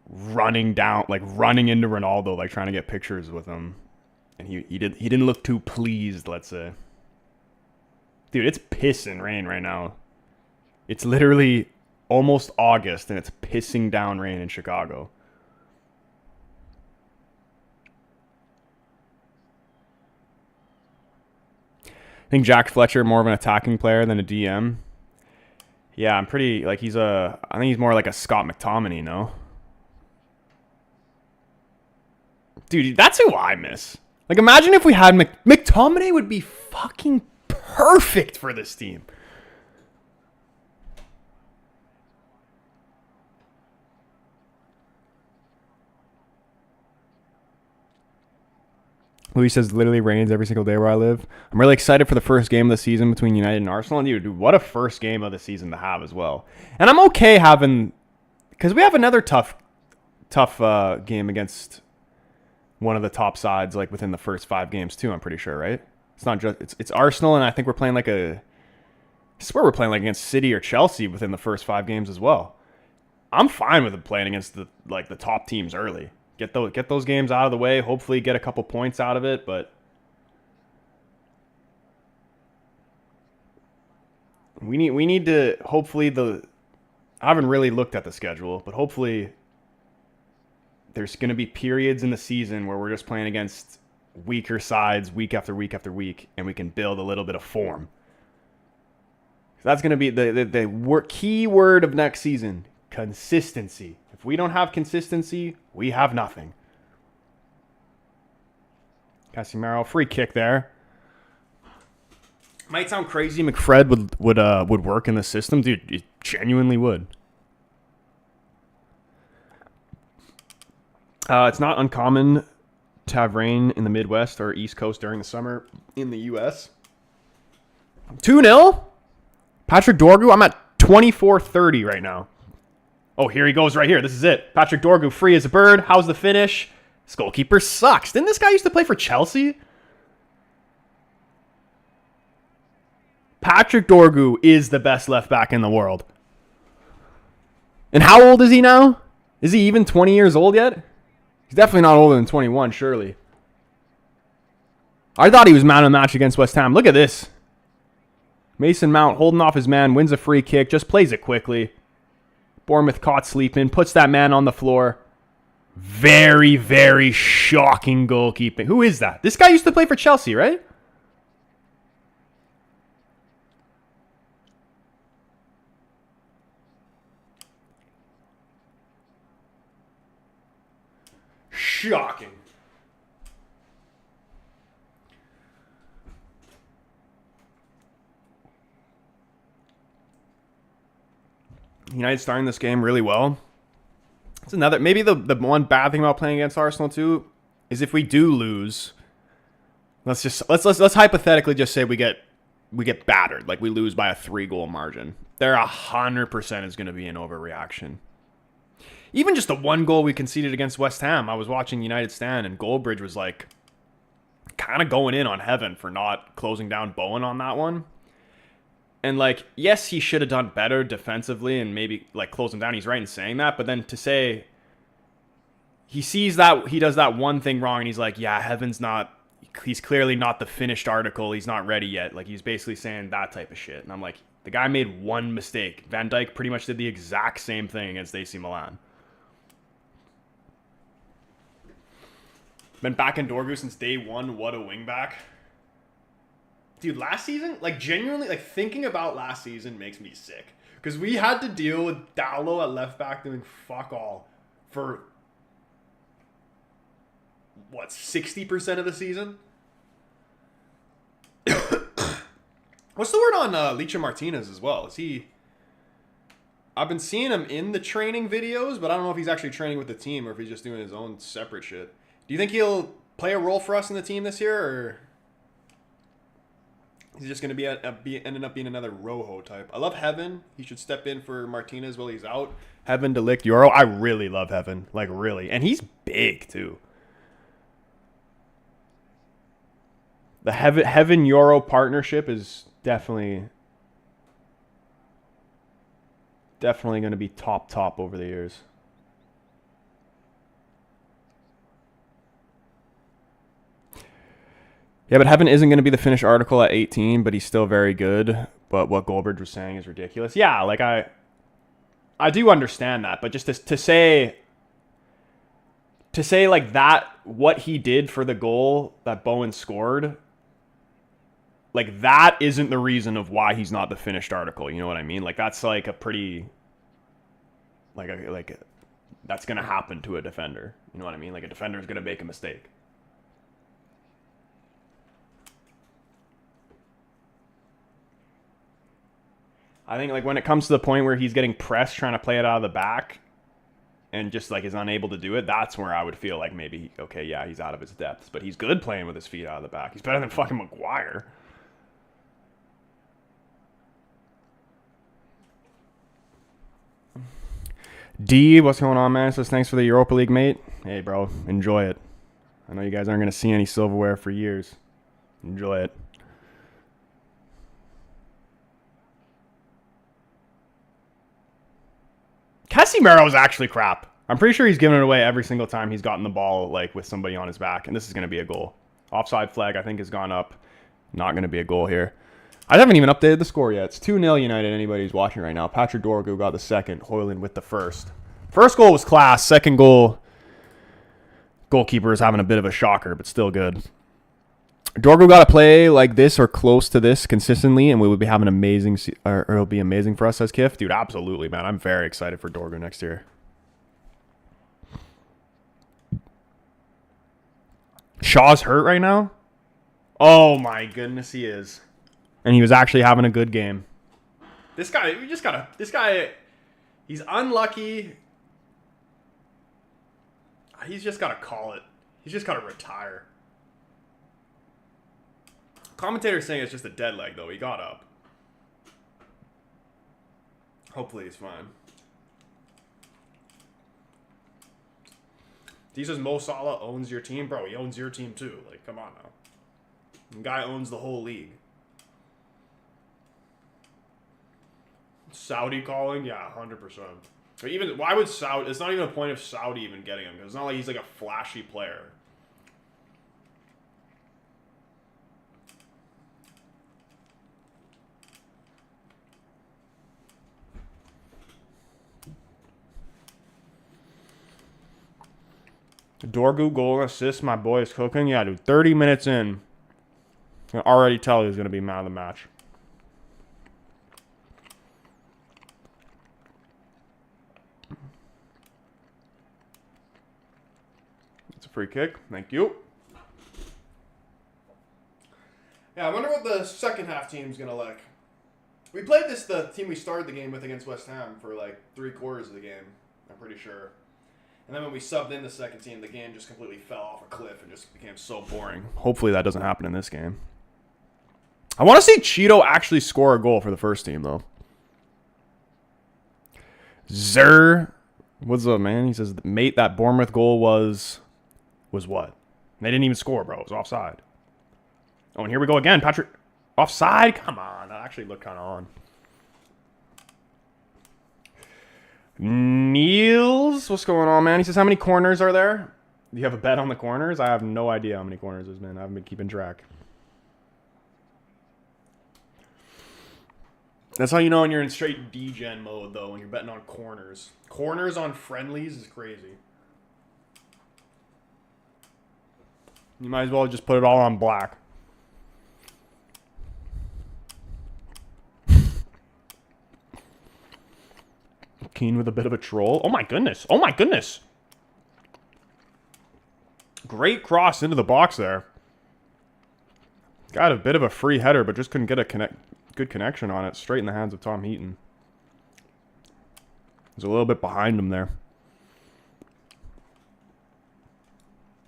running into Ronaldo, trying to get pictures with him. And he didn't look too pleased, let's say. Dude, it's pissing rain right now. It's literally almost August, and it's pissing down rain in Chicago. I think Jack Fletcher more of an attacking player than a DM. Yeah, I'm pretty I think he's more like a Scott McTominay, no? Dude, that's who I miss. Imagine if we had McTominay would be fucking perfect for this team. Louis says literally rains every single day where I live. I'm really excited for the first game of the season between United and Arsenal. And dude, what a first game of the season to have as well. And I'm okay having, because we have another tough game against one of the top sides, like within the first 5 games too. I'm pretty sure, right? It's not just it's Arsenal, and I think we're playing like I swear we're playing like against City or Chelsea within the first 5 games as well. I'm fine with it playing against the top teams early. Get those games out of the way. Hopefully get a couple points out of it, but we need to hopefully I haven't really looked at the schedule, but hopefully there's going to be periods in the season where we're just playing against weaker sides week after week after week, and we can build a little bit of form. That's going to be the key word of next season. Consistency. If we don't have consistency, we have nothing. Casemiro, free kick there. Might sound crazy. McFred would work in the system, dude. It genuinely would. It's not uncommon to have rain in the Midwest or East Coast during the summer in the U.S. 2-0. Patrick Dorgu. I'm at 24-30 right now. Oh, here he goes right here. This is it. Patrick Dorgu, free as a bird. How's the finish? This goalkeeper sucks. Didn't this guy used to play for Chelsea? Patrick Dorgu is the best left back in the world. And how old is he now? Is he even 20 years old yet? He's definitely not older than 21, surely. I thought he was man of the match against West Ham. Look at this. Mason Mount holding off his man, wins a free kick, just plays it quickly. Bournemouth caught sleeping, puts that man on the floor. Very, very shocking goalkeeping. Who is that? This guy used to play for Chelsea, right? Shocking. United starting this game really well. It's another, maybe the one bad thing about playing against Arsenal too is if we do lose, let's hypothetically just say we get battered, like we lose by a 3-goal margin. There 100% is going to be an overreaction. Even just the 1 goal we conceded against West Ham, I was watching United stand, and Goldbridge was like kind of going in on Heaven for not closing down Bowen on that one. And, like, yes, he should have done better defensively and maybe, like, close him down. He's right in saying that. But then to say he sees that he does that one thing wrong and he's like, yeah, he's clearly not the finished article. He's not ready yet. Like, he's basically saying that type of shit. And I'm like, the guy made one mistake. Van Dijk pretty much did the exact same thing against AC Milan. Been back in Dorgu since day one. What a wingback. Dude, last season, like, genuinely, like, thinking about last season makes me sick. Because we had to deal with Dallo at left back doing fuck all for, what, 60% of the season? What's the word on Licha Martinez as well? Is he... I've been seeing him in the training videos, but I don't know if he's actually training with the team or if he's just doing his own separate shit. Do you think he'll play a role for us in the team this year, or... He's just going to be ending up being another Rojo type. I love Heaven. He should step in for Martinez while he's out. Heaven, De Ligt, Euro. I really love Heaven. Like, really. And he's big, too. The Heaven-Euro partnership is definitely going to be top over the years. Yeah, but Heaven isn't going to be the finished article at 18, but he's still very good. But what Goldbridge was saying is ridiculous. Yeah, like I do understand that, but just to say like that, what he did for the goal that Bowen scored, like that isn't the reason of why he's not the finished article. You know what I mean? Like that's like a pretty, that's going to happen to a defender. You know what I mean? Like a defender is going to make a mistake. I think like when it comes to the point where he's getting pressed trying to play it out of the back and just like is unable to do it, that's where I would feel like maybe, okay, yeah, he's out of his depths. But he's good playing with his feet out of the back. He's better than fucking Maguire. D, what's going on, man? Says thanks for the Europa League, mate. Hey, bro, enjoy it. I know you guys aren't going to see any silverware for years. Enjoy it. Casemiro's actually crap. I'm pretty sure he's given it away every single time he's gotten the ball like with somebody on his back, and this is going to be a goal. Offside flag, I think, has gone up. Not going to be a goal here. I haven't even updated the score yet. It's 2-0 United, anybody who's watching right now. Patrick Dorgu got the second, Hoyland with the first. First goal was class. Second goal, goalkeeper is having a bit of a shocker, but still good. Dorgu got to play like this or close to this consistently, and we would be having amazing, or it'll be amazing for us as KIF. Dude, absolutely, man. I'm very excited for Dorgu next year. Shaw's hurt right now? Oh my goodness, he is. And he was actually having a good game. This guy, he's unlucky. He's just got to call it. He's just got to retire. Commentator's saying it's just a dead leg, though. He got up. Hopefully he's fine. He says Mo Salah owns your team. Bro, he owns your team too. Like, come on now. The guy owns the whole league. Saudi calling? Yeah, 100%. But even, why would Saudi, it's not even a point of Saudi even getting him, because it's not like he's like a flashy player. Dorgu goal assist, my boy is cooking. Yeah, dude, 30 minutes in. I can already tell he's going to be man of the match. It's a free kick. Thank you. Yeah, I wonder what the second half team's going to look. We played the team we started the game with against West Ham for like 3/4 of the game. I'm pretty sure. And then when we subbed in the second team, the game just completely fell off a cliff and just became so boring. Hopefully that doesn't happen in this game. I want to see Cheeto actually score a goal for the first team, though. What's up, man? He says, mate, that Bournemouth goal was what? They didn't even score, bro. It was offside. Oh, and here we go again. Patrick, offside? Come on. That actually looked kind of on. Niels, what's going on, man? He says, how many corners are there? Do you have a bet on the corners? I have no idea how many corners there's been. I haven't been keeping track. That's how you know when you're in straight D-gen mode, though, when you're betting on corners. Corners on friendlies is crazy. You might as well just put it all on black. Keane with a bit of a troll. Oh, my goodness. Oh, my goodness. Great cross into the box there. Got a bit of a free header, but just couldn't get a good connection on it. Straight in the hands of Tom Heaton. He's a little bit behind him there.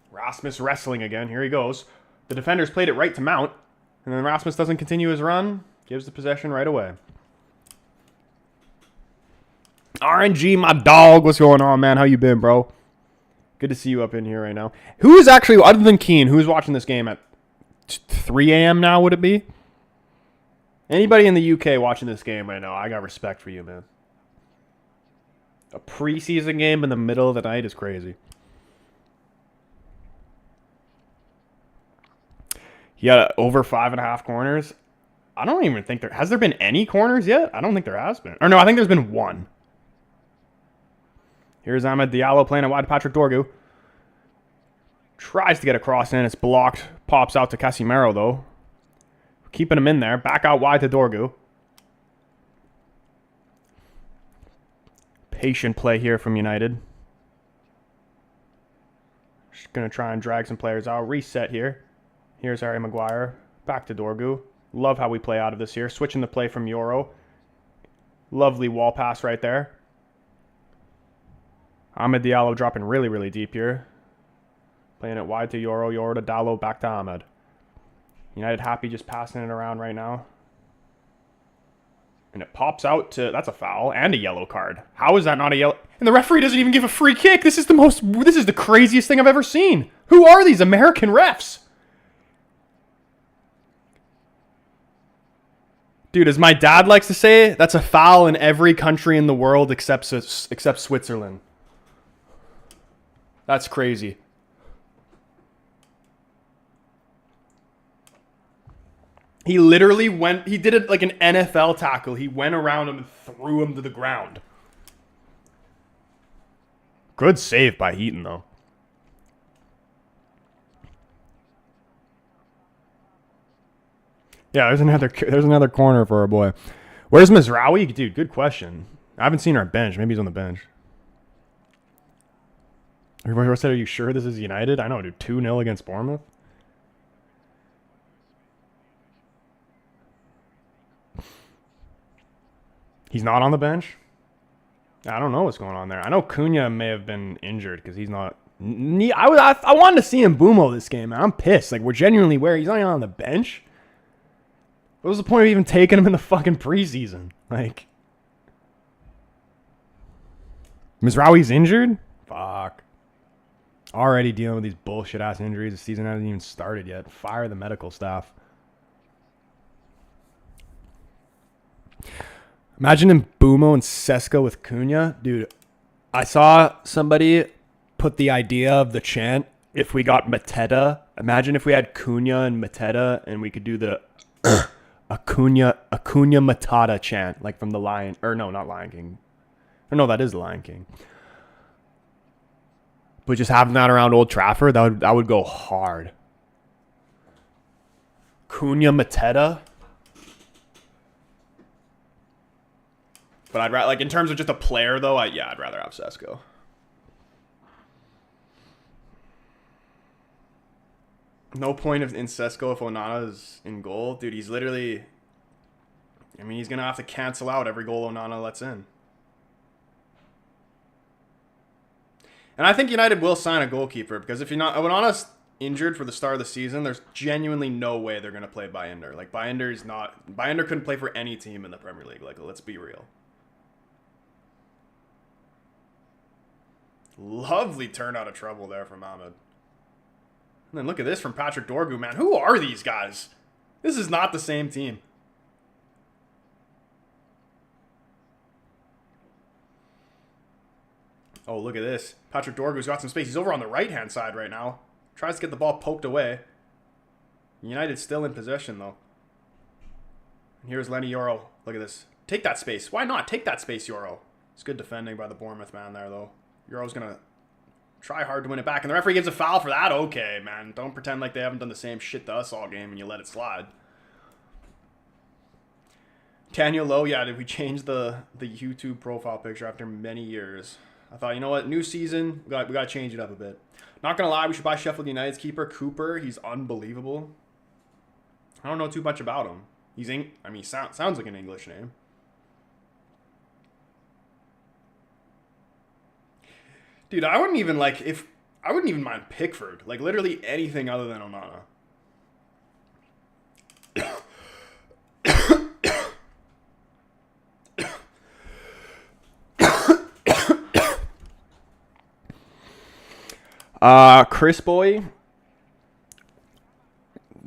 Rasmus wrestling again. Here he goes. The defenders played it right to Mount. And then Rasmus doesn't continue his run. Gives the possession right away. RNG, my dog. What's going on, man? How you been, bro? Good to see you up in here right now. Who is actually, other than Keane, who's watching this game at 3 a.m. now, would it be? Anybody in the UK watching this game right now, I got respect for you, man. A preseason game in the middle of the night is crazy. He had over 5.5 corners. I don't even think there... Has there been any corners yet? I don't think there has been. Or no, I think there's been one. Here's Ahmed Diallo playing it wide to Patrick Dorgu. Tries to get a cross in. It's blocked. Pops out to Casemiro, though. Keeping him in there. Back out wide to Dorgu. Patient play here from United. Just going to try and drag some players out. Reset here. Here's Harry Maguire. Back to Dorgu. Love how we play out of this here. Switching the play from Euro. Lovely wall pass right there. Ahmed Diallo dropping really, really deep here. Playing it wide to Yoro. Yoro to Dallo. Back to Ahmed. United happy just passing it around right now. And it pops out to... That's a foul and a yellow card. How is that not a yellow... And the referee doesn't even give a free kick. This is the craziest thing I've ever seen. Who are these American refs? Dude, as my dad likes to say, that's a foul in every country in the world except Switzerland. That's crazy. He literally he did it like an NFL tackle. He went around him and threw him to the ground. Good save by Heaton, though. Yeah, there's another corner for our boy. Where's Mizraoui? Dude, good question. I haven't seen our bench. Maybe he's on the bench. Everybody said, are you sure this is United? I know, dude. 2-0 against Bournemouth. He's not on the bench? I don't know what's going on there. I know Cunha may have been injured because he's not... I wanted to see mbeumo this game, man. I'm pissed. Like, we're genuinely where he's not even on the bench. What was the point of even taking him in the fucking preseason? Like... Mizraoui's injured? Fuck. Already dealing with these bullshit-ass injuries. The season hasn't even started yet. Fire the medical staff. Imagine mbeumo and Sesko with Cunha. Dude, I saw somebody put the idea of the chant, if we got Mateta. Imagine if we had Cunha and Mateta and we could do the Acuna Matata chant, like from the Lion... Or no, not Lion King. Or no, that is the Lion King. But just having that around Old Trafford, that would go hard. Cunha Mateta. But I'd rather, like, in terms of just a player, though, I'd rather have Sesko. No point in Sesko if Onana is in goal. Dude, he's literally... I mean, he's going to have to cancel out every goal Onana lets in. And I think United will sign a goalkeeper, because if Onana's injured for the start of the season, there's genuinely no way they're going to play Bayender. Like, Bayender couldn't play for any team in the Premier League. Like, let's be real. Lovely turn out of trouble there from Ahmed. And then look at this from Patrick Dorgu, man. Who are these guys? This is not the same team. Oh, look at this. Patrick Dorgu's got some space. He's over on the right-hand side right now. Tries to get the ball poked away. United's still in possession, though. And here's Lenny Yoro. Look at this. Take that space. Why not? Take that space, Yoro. It's good defending by the Bournemouth man there, though. Yoro's going to try hard to win it back. And the referee gives a foul for that? Okay, man. Don't pretend like they haven't done the same shit to us all game and you let it slide. Daniel Lowe, yeah, did we change the YouTube profile picture after many years? I thought, you know what? New season, we got to change it up a bit. Not going to lie, we should buy Sheffield United's keeper, Cooper. He's unbelievable. I don't know too much about him. Sounds like an English name. Dude, I wouldn't even mind Pickford. Like, literally anything other than Onana. Chris Boy.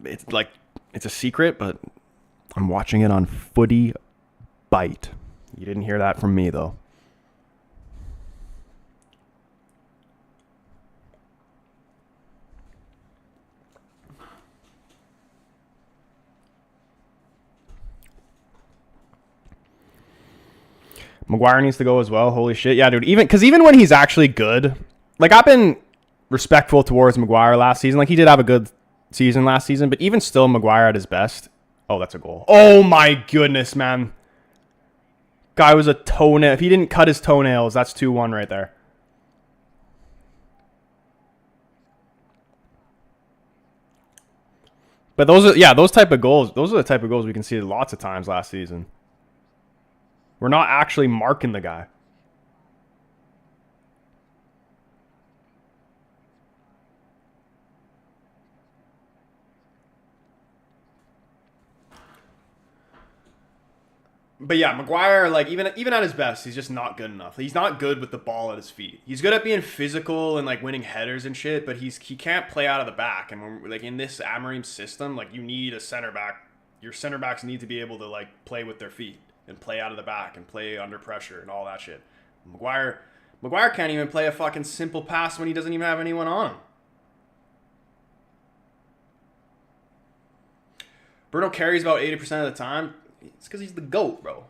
It's a secret, but I'm watching it on Footy Bite. You didn't hear that from me, though. Maguire needs to go as well. Holy shit. Yeah, dude. Even when he's actually good, like, I've been respectful towards Maguire last season. Like, he did have a good season last season, but even still, Maguire at his best. Oh, that's a goal. Oh my goodness, man. Guy was a toenail. If he didn't cut his toenails, that's 2-1 right there. But those type of goals, those are the type of goals we can see lots of times last season. We're not actually marking the guy. But yeah, Maguire, like even at his best, he's just not good enough. He's not good with the ball at his feet. He's good at being physical and like winning headers and shit, but he can't play out of the back. And when, like in this Amorim system, like you need a center back. Your center backs need to be able to like play with their feet and play out of the back and play under pressure and all that shit. Maguire can't even play a fucking simple pass when he doesn't even have anyone on him. Bruno carries about 80% of the time. It's because he's the GOAT, bro.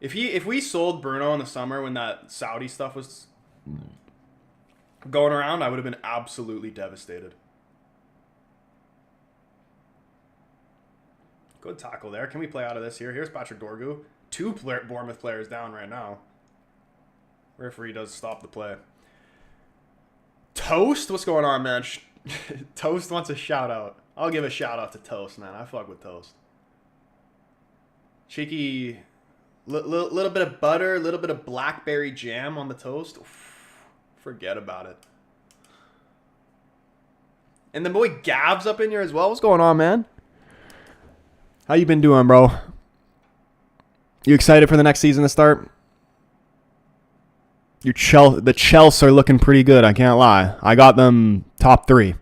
If we sold Bruno in the summer when that Saudi stuff was going around, I would have been absolutely devastated. Good tackle there. Can we play out of this here? Here's Patrick Dorgu. 2 Bournemouth players down right now. Referee does stop the play. Toast? What's going on, man? Toast wants a shout out. I'll give a shout out to Toast, man. I fuck with Toast. Cheeky, little bit of butter, a little bit of blackberry jam on the toast. Oof, forget about it. And the boy Gav's up in here as well. What's going on, man? How you been doing, bro? You excited for the next season to start? The Chelsea are looking pretty good, I can't lie. I got them top 3.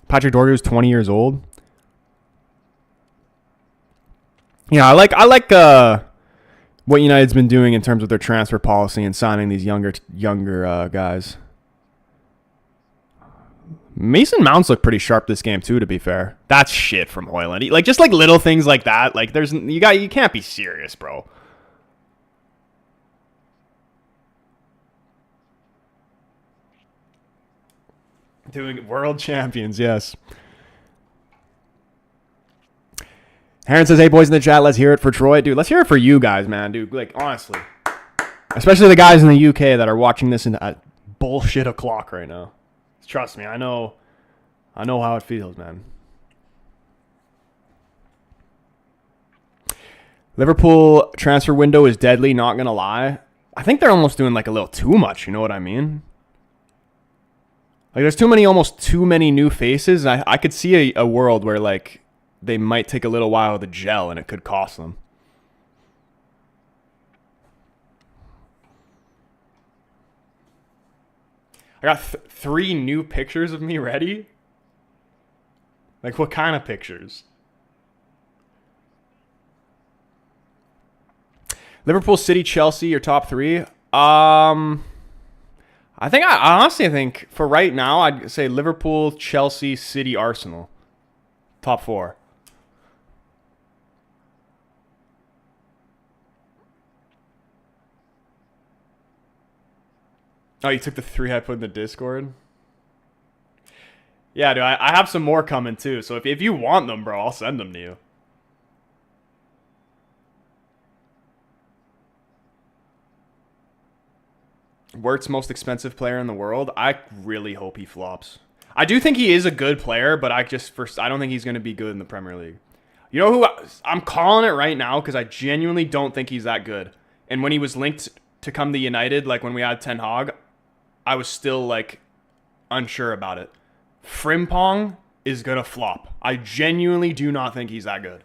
Patrick Dorgu is 20 years old. Yeah, I like what United's been doing in terms of their transfer policy and signing these younger guys. Mason Mount's looked pretty sharp this game too, to be fair. That's shit from Hoyland. Like just like little things like that. Like you can't be serious, bro. Doing world champions, yes. Heron says, hey, boys in the chat, let's hear it for Troy. Dude, let's hear it for you guys, man. Dude, like, honestly. Especially the guys in the UK that are watching this at bullshit o'clock right now. Trust me, I know how it feels, man. Liverpool transfer window is deadly, not going to lie. I think they're almost doing like a little too much, you know what I mean? Like, there's almost too many new faces. And I could see a world where, like, they might take a little while to gel and it could cost them. I got 3 new pictures of me ready. Like, what kind of pictures? Liverpool, City, Chelsea, your top 3. I honestly think for right now, I'd say Liverpool, Chelsea, City, Arsenal. Top 4. Oh, you took the 3 I put in the Discord? Yeah, dude, I have some more coming too. So if you want them, bro, I'll send them to you. Wirt's most expensive player in the world. I really hope he flops. I do think he is a good player, but I don't think he's going to be good in the Premier League. You know who I'm calling it right now because I genuinely don't think he's that good. And when he was linked to come to United, like when we had Ten Hag, I was still like unsure about it. Frimpong is going to flop. I genuinely do not think he's that good.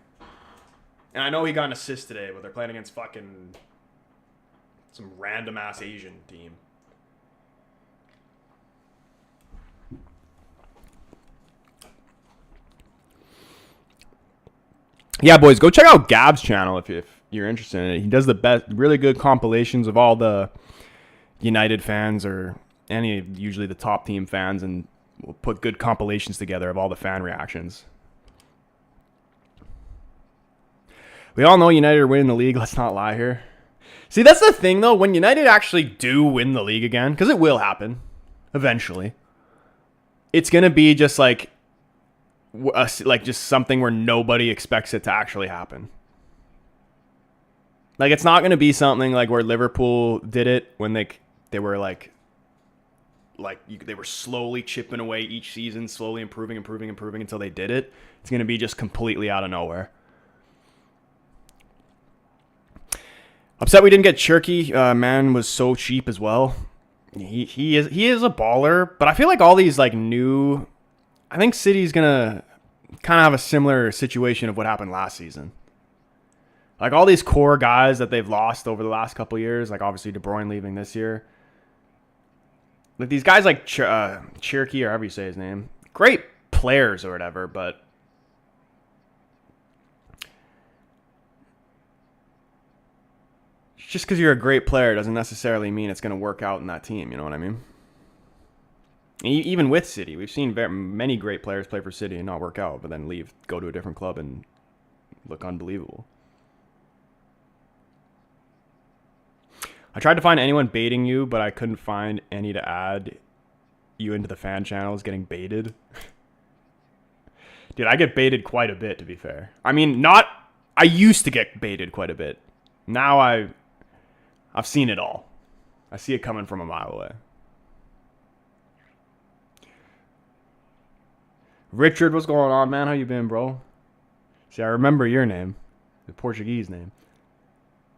And I know he got an assist today, but they're playing against fucking some random ass Asian team. Yeah, boys, go check out Gab's channel if you're interested in it. He does the best, really good compilations of all the United fans or usually the top team fans, and we'll put good compilations together of all the fan reactions. We all know United are winning the league. Let's not lie here. See, that's the thing, though. When United actually do win the league again, because it will happen eventually, it's going to be just like just something where nobody expects it to actually happen. Like, it's not going to be something like where Liverpool did it when they were they were slowly chipping away each season, slowly improving until they did it. It's going to be just completely out of nowhere. Upset we didn't get Cherky. Man was so cheap as well. He is a baller, but I feel like all these like new. I think City's gonna kind of have a similar situation of what happened last season. Like all these core guys that they've lost over the last couple of years, like obviously De Bruyne leaving this year. Like these guys like Cherokee or however you say his name, great players or whatever, but just because you're a great player doesn't necessarily mean it's going to work out in that team. You know what I mean? Even with City, we've seen many great players play for City and not work out, but then leave, go to a different club and look unbelievable. I tried to find anyone baiting you, but I couldn't find any to add you into the fan channels getting baited. Dude, I get baited quite a bit, to be fair. I mean, I used to get baited quite a bit. Now I've seen it all. I see it coming from a mile away. Richard, what's going on, man? How you been, bro? See, I remember your name. The Portuguese name.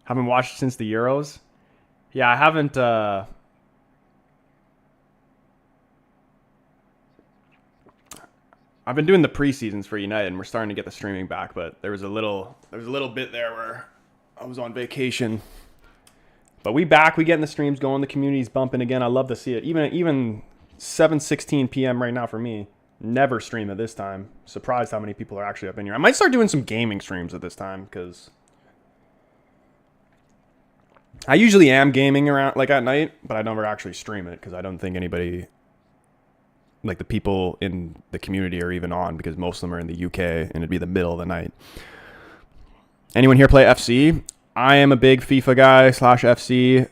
Haven't watched since the Euros. Yeah, I haven't... I've been doing the preseasons for United, and we're starting to get the streaming back, but there was a little bit there where I was on vacation. But we getting the streams going, the community's bumping again. I love to see it. Even 7:16 p.m. right now for me. Never stream at this time. Surprised how many people are actually up in here. I might start doing some gaming streams at this time because I usually am gaming around like at night, but I never actually stream it because I don't think anybody, like the people in the community, are even on because most of them are in the UK and it'd be the middle of the night. Anyone here play FC? I am a big FIFA guy / FC.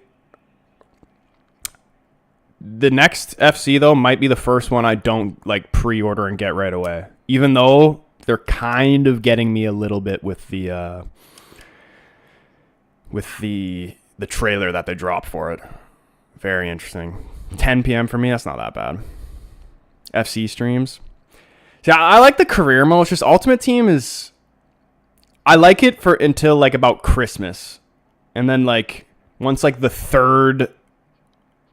The next FC, though, might be the first one I don't like pre-order and get right away. Even though they're kind of getting me a little bit with the trailer that they dropped for it. Very interesting. 10 p.m. for me, that's not that bad. FC streams. Yeah, I like the career mode. It's just Ultimate Team is... I like it for until like about Christmas. And then like once like the third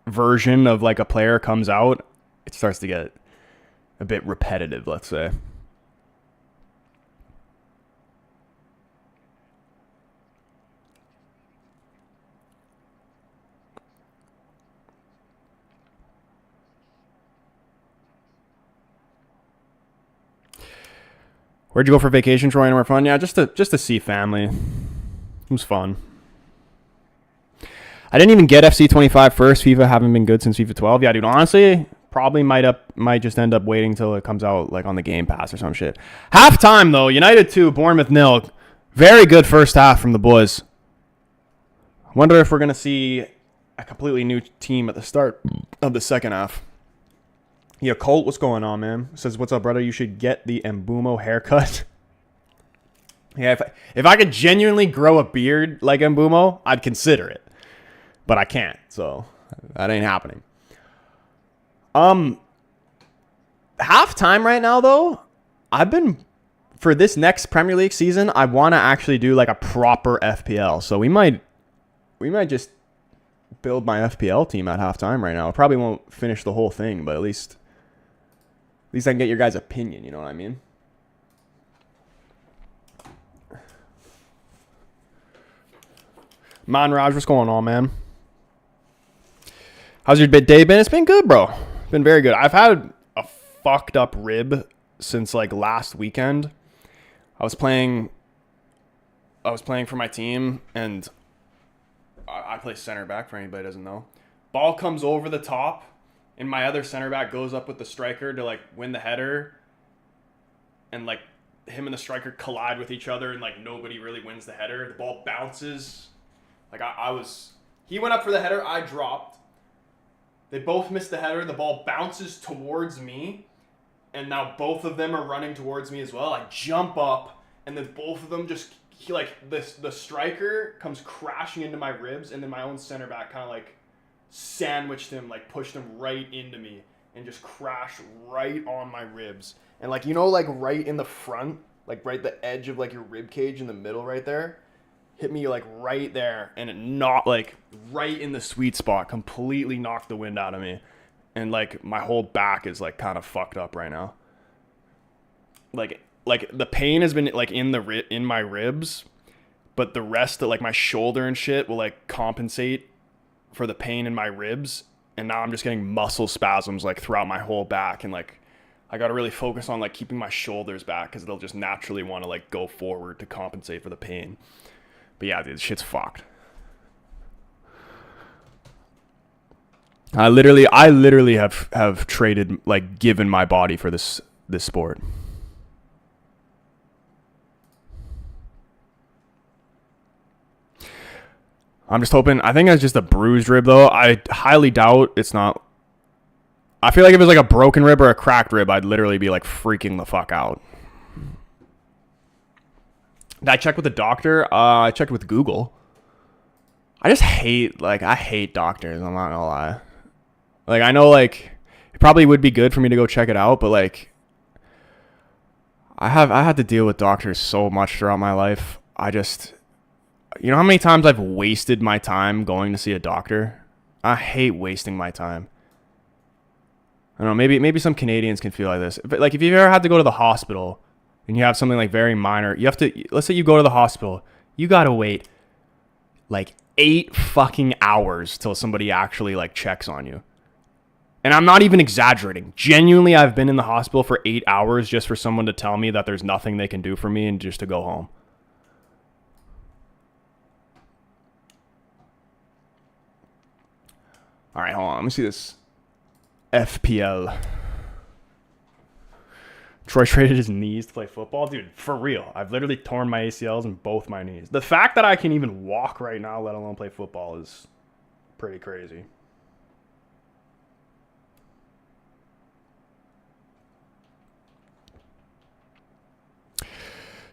version of like a player comes out, it starts to get a bit repetitive, let's say. Where'd you go for vacation, Troy? Anywhere fun? Yeah, just to see family. It was fun. I didn't even get FC 25 first. FIFA haven't been good since FIFA 12. Yeah, dude, honestly, probably might just end up waiting till it comes out like on the Game Pass or some shit. Halftime, though. United 2, Bournemouth 0. Very good first half from the boys. Wonder if we're going to see a completely new team at the start of the second half. Yeah, Colt, what's going on, man? Says, what's up, brother? You should get the mbeumo haircut. Yeah, if I could genuinely grow a beard like mbeumo, I'd consider it. But I can't, so that ain't happening. Halftime right now, though, for this next Premier League season, I want to actually do like a proper FPL. So we might just build my FPL team at halftime right now. I probably won't finish the whole thing, but at least I can get your guys' opinion, you know what I mean? Manraj, what's going on, man? How's your day been? It's been good, bro. It's been very good. I've had a fucked up rib since like last weekend. I was playing for my team, and I play center back for anybody who doesn't know. Ball comes over the top, and my other center back goes up with the striker to like win the header, and like him and the striker collide with each other, and like nobody really wins the header. The ball bounces. Like he went up for the header, I dropped. They both missed the header. The ball bounces towards me, and now both of them are running towards me as well. I jump up, and then both of them just the striker comes crashing into my ribs, and then my own center back kind of like sandwiched him, like pushed him right into me, and just crashed right on my ribs. And like like right in the front, like right the edge of like your rib cage in the middle right there. Hit me like right there, and it knocked like right in the sweet spot, completely knocked the wind out of me. And like my whole back is like kind of fucked up right now. Like like the pain has been like in my ribs, but the rest of like my shoulder and shit will like compensate for the pain in my ribs, and now I'm just getting muscle spasms like throughout my whole back, and like I got to really focus on like keeping my shoulders back because they'll just naturally want to like go forward to compensate for the pain. But yeah, dude, shit's fucked. I literally have traded, like, given my body for this sport. I'm just hoping. I think it's just a bruised rib, though. I highly doubt it's not. I feel like if it was like a broken rib or a cracked rib, I'd literally be like freaking the fuck out. Did I check with the doctor? I checked with Google. I just hate, like, I hate doctors. I'm not gonna lie. Like, I know, like, it probably would be good for me to go check it out, but, like, I had to deal with doctors so much throughout my life. I just, you know how many times I've wasted my time going to see a doctor? I hate wasting my time. I don't know, maybe some Canadians can feel like this. But, like, if you've ever had to go to the hospital and you have something, like, very minor, you have to, let's say you go to the hospital, you gotta wait, like, 8 fucking hours till somebody actually, like, checks on you. And I'm not even exaggerating. Genuinely, I've been in the hospital for 8 hours just for someone to tell me that there's nothing they can do for me and just to go home. All right, hold on. Let me see this. FPL. Troy traded his knees to play football. Dude, for real. I've literally torn my ACLs in both my knees. The fact that I can even walk right now, let alone play football, is pretty crazy.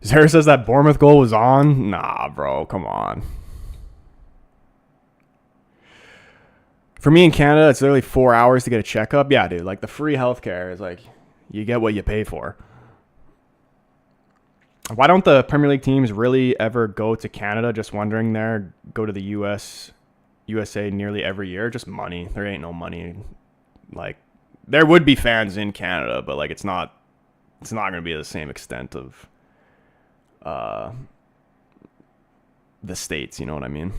Zara says that Bournemouth goal was on. Nah, bro. Come on. For me in Canada, it's literally 4 hours to get a checkup. Yeah, dude. Like, the free healthcare is like, you get what you pay for. Why don't the Premier League teams really ever go to Canada? Just wondering there. Go to the USA nearly every year. Just money. There ain't no money. Like, there would be fans in Canada, but, like, it's not going to be the same extent of the States, you know what I mean?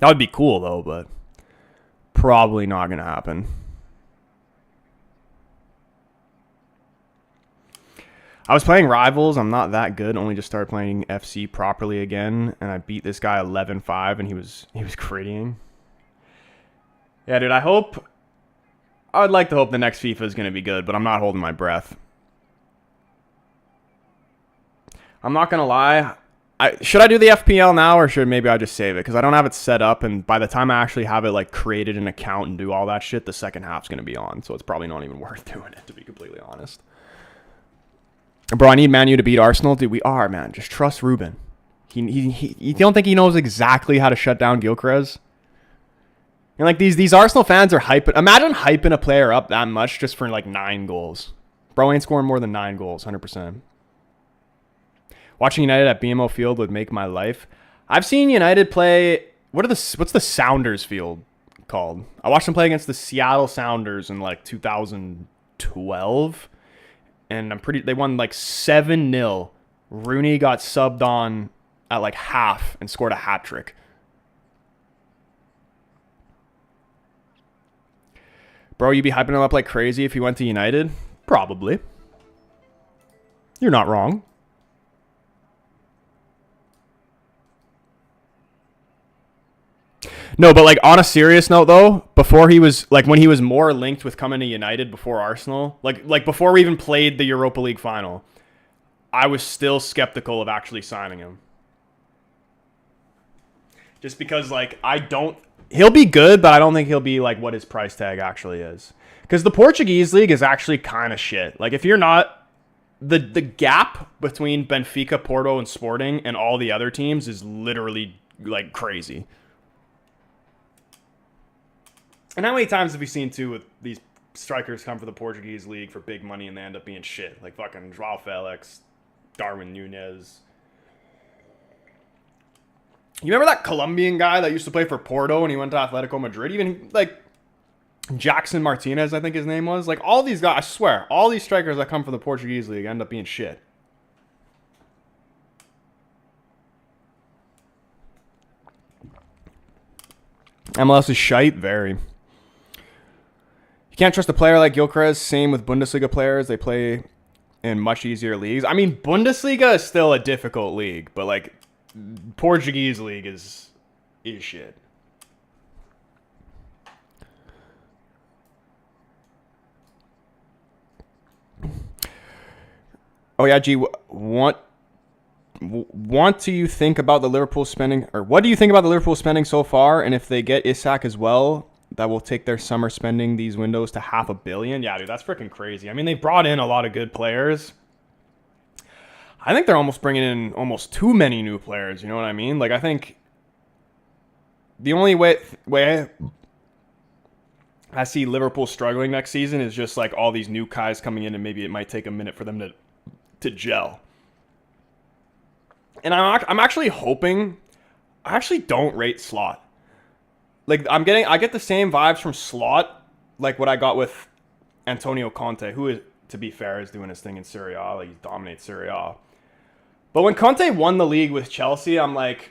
That would be cool, though, but probably not going to happen. I was playing Rivals. I'm not that good. Only just started playing FC properly again, and I beat this guy 11-5, and he was critting. Yeah, dude, I would like to hope the next FIFA is going to be good, but I'm not holding my breath. I'm not going to lie. Should I do the FPL now, or should maybe I just save it? Because I don't have it set up, and by the time I actually have it like created an account and do all that shit, the second half's going to be on. So it's probably not even worth doing it, to be completely honest. Bro, I need Man U to beat Arsenal. Dude, we are, man. Just trust Ruben. You don't think he knows exactly how to shut down Gyökeres? And like these Arsenal fans are hyping. Imagine hyping a player up that much just for like 9 goals. Bro ain't scoring more than 9 goals, 100%. Watching United at BMO Field would make my life. I've seen United play. What's the Sounders Field called? I watched them play against the Seattle Sounders in like 2012, and they won like 7-0. Rooney got subbed on at like half and scored a hat trick. Bro, you'd be hyping him up like crazy if he went to United? Probably. You're not wrong. No, but like on a serious note though, before he was like when he was more linked with coming to United before Arsenal, like before we even played the Europa League final, I was still skeptical of actually signing him. Just because like he'll be good, but I don't think he'll be like what his price tag actually is. Because the Portuguese league is actually kind of shit. Like if you're not the gap between Benfica, Porto, and Sporting and all the other teams is literally like crazy. And how many times have we seen, too, with these strikers come for the Portuguese league for big money and they end up being shit? Like fucking João Felix, Darwin Núñez. You remember that Colombian guy that used to play for Porto and he went to Atletico Madrid? Even, like, Jackson Martinez, I think his name was. Like, all these guys, I swear, all these strikers that come from the Portuguese league end up being shit. MLS is shite, very. You can't trust a player like Gyökeres. Same with Bundesliga players. They play in much easier leagues. I mean, Bundesliga is still a difficult league, but like Portuguese league is shit. Oh yeah, G. What do you think about the Liverpool spending, or what do you think about the Liverpool spending so far? And if they get Isak as well, that will take their summer spending these windows to $500 million. Yeah, dude, that's freaking crazy. I mean, they brought in a lot of good players. I think they're almost bringing in almost too many new players. You know what I mean? Like, I think the only way I see Liverpool struggling next season is just like all these new guys coming in, and maybe it might take a minute for them to gel. And I'm actually hoping. I actually don't rate Slot. Like, I get the same vibes from Slot, like what I got with Antonio Conte, who is, to be fair, is doing his thing in Serie A. Like, he dominates Serie A. But when Conte won the league with Chelsea, I'm like,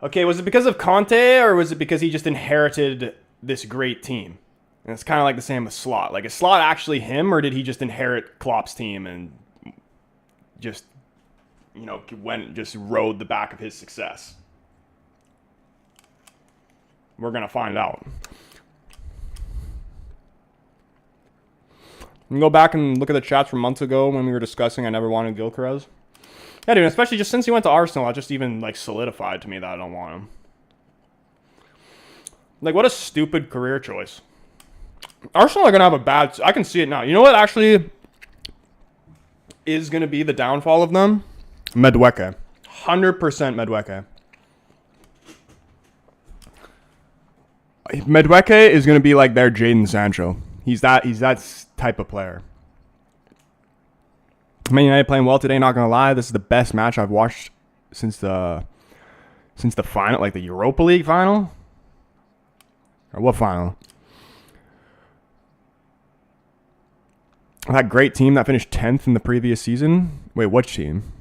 okay, was it because of Conte, or was it because he just inherited this great team? And it's kind of like the same with Slot. Like, is Slot actually him, or did he just inherit Klopp's team and just, you know, just rode the back of his success? We're going to find out. You can go back and look at the chats from months ago when we were discussing I never wanted Gyökeres. Yeah, dude, especially just since he went to Arsenal, it just even, like, solidified to me that I don't want him. Like, what a stupid career choice. Arsenal are going to have a bad... I can see it now. You know what actually is going to be the downfall of them? Madueke. 100% Madueke. Madueke is going to be like their Jadon Sancho. He's that type of player. Man United playing well today, not going to lie. This is the best match I've watched since the final, like the Europa League final. Or what final? That great team that finished 10th in the previous season. Wait, which team?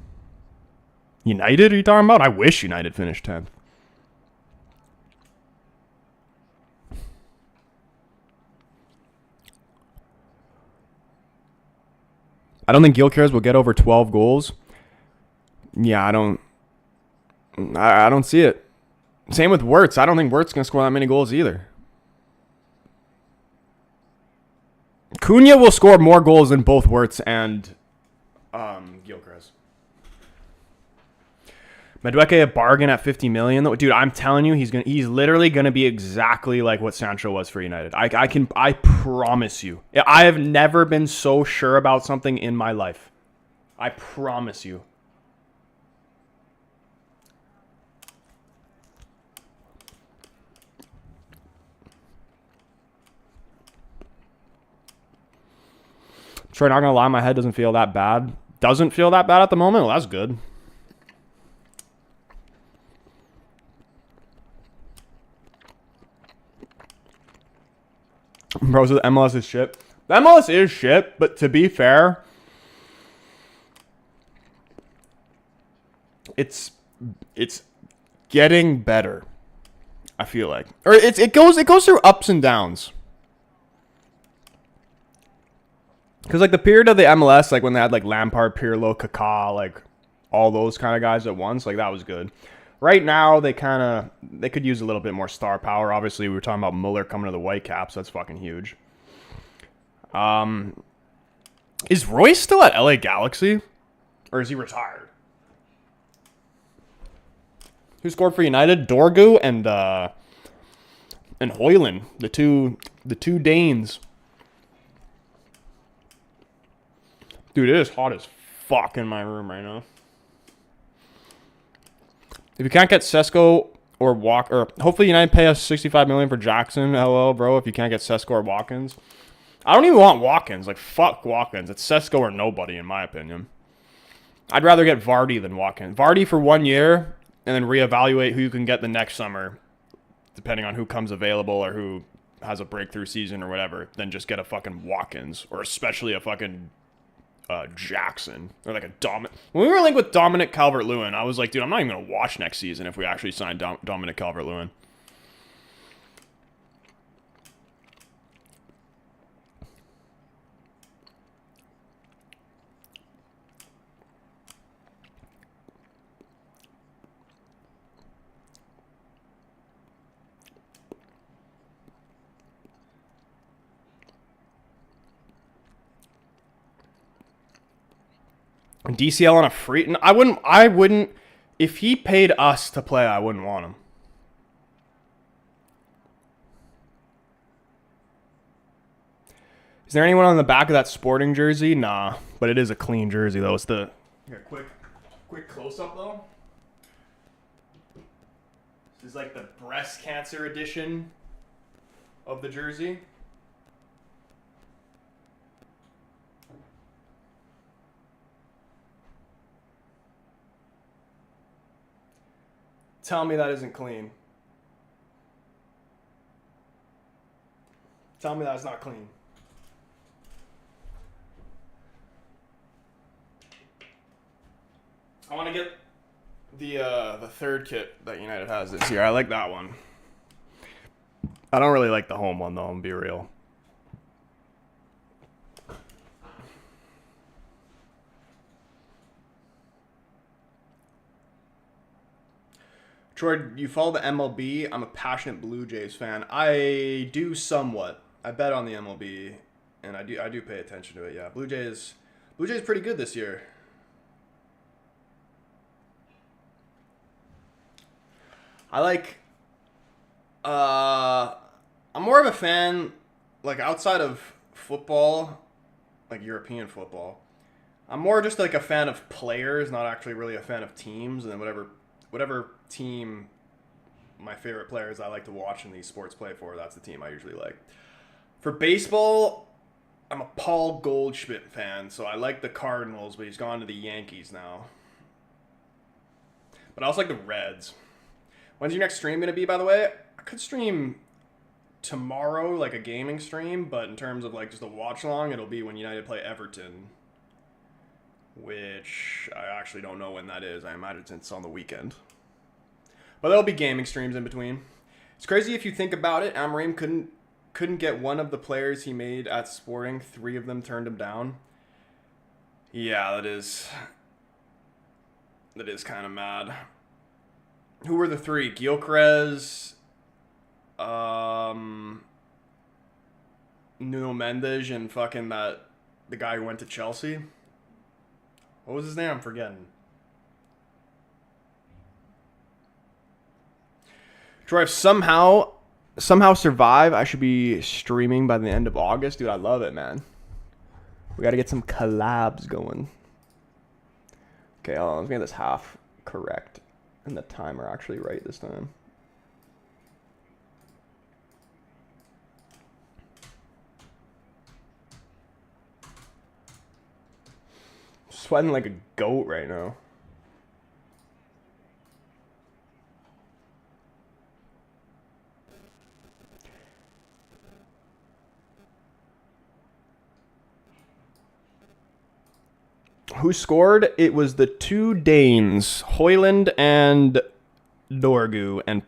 United, are you talking about? I wish United finished 10th. I don't think Gyökeres will get over 12 goals. Yeah, I don't see it. Same with Wirtz. I don't think Wirtz going to score that many goals either. Cunha will score more goals than both Wirtz and Gyökeres. Madueke a bargain at $50 million. Dude, I'm telling you, he's literally gonna be exactly like what Sancho was for United. I promise you. I have never been so sure about something in my life. I promise you. Troy, not gonna lie, my head doesn't feel that bad. Doesn't feel that bad at the moment? Well, that's good. Bro, so the MLS is shit. The MLS is shit, but to be fair, it's getting better. I feel like, or it goes through ups and downs. Because like the period of the MLS, like when they had like Lampard, Pirlo, Kaká, like all those kind of guys at once, like that was good. Right now, they could use a little bit more star power. Obviously, we were talking about Muller coming to the Whitecaps. That's fucking huge. Is Royce still at LA Galaxy? Or is he retired? Who scored for United? Dorgu and Højlund, the two Danes. Dude, it is hot as fuck in my room right now. If you can't get Sesko or Walker, hopefully United pay us $65 million for Jackson. Hello, bro. If you can't get Sesko or Watkins, I don't even want Watkins. Like, fuck Watkins. It's Sesko or nobody, in my opinion. I'd rather get Vardy than Watkins. Vardy for 1 year, and then reevaluate who you can get the next summer, depending on who comes available or who has a breakthrough season or whatever than just get a fucking Watkins, or especially a fucking Jackson, or like a Dominic. When we were linked with Dominic Calvert-Lewin, I was like, dude, I'm not even gonna watch next season if we actually sign Dominic Calvert-Lewin. DCL on a free... I wouldn't... If he paid us to play, I wouldn't want him. Is there anyone on the back of that Sporting jersey? Nah, but it is a clean jersey, though. It's the... Here, quick close-up, though. This is like the breast cancer edition of the jersey. Tell me that isn't clean. Tell me that's not clean. I want to get the third kit that United has this year. I like that one. I don't really like the home one, though, I'm gonna be real. Troy, you follow the MLB? I'm a passionate Blue Jays fan. I do somewhat. I bet on the MLB, and I do pay attention to it. Yeah, Blue Jays pretty good this year. I like. I'm more of a fan, like outside of football, like European football. I'm more just like a fan of players, not actually really a fan of teams, and then whatever team my favorite players I like to watch in these sports play for, that's the team I usually like. For baseball, I'm a Paul Goldschmidt fan, so I like the Cardinals, but he's gone to the Yankees now. But I also like the Reds. When's your next stream going to be, by the way? I could stream tomorrow, like a gaming stream, but in terms of like just a watch along, it'll be when United play Everton, which I actually don't know when that is. I imagine it's on the weekend. But there'll be gaming streams in between. It's crazy if you think about it. Amorim couldn't get one of the players he made at Sporting. 3 of them turned him down. Yeah, that is kind of mad. Who were the 3? Gyökeres, Nuno Mendes, and fucking the guy who went to Chelsea. What was his name? I'm forgetting. Troy, if somehow survive, I should be streaming by the end of August. Dude, I love it, man. We got to get some collabs going. Okay, hold on. Let's get this half correct. And the timer actually right this time. Sweating like a goat right now. Who scored? It was the 2 Danes, Højlund and Dorgu, and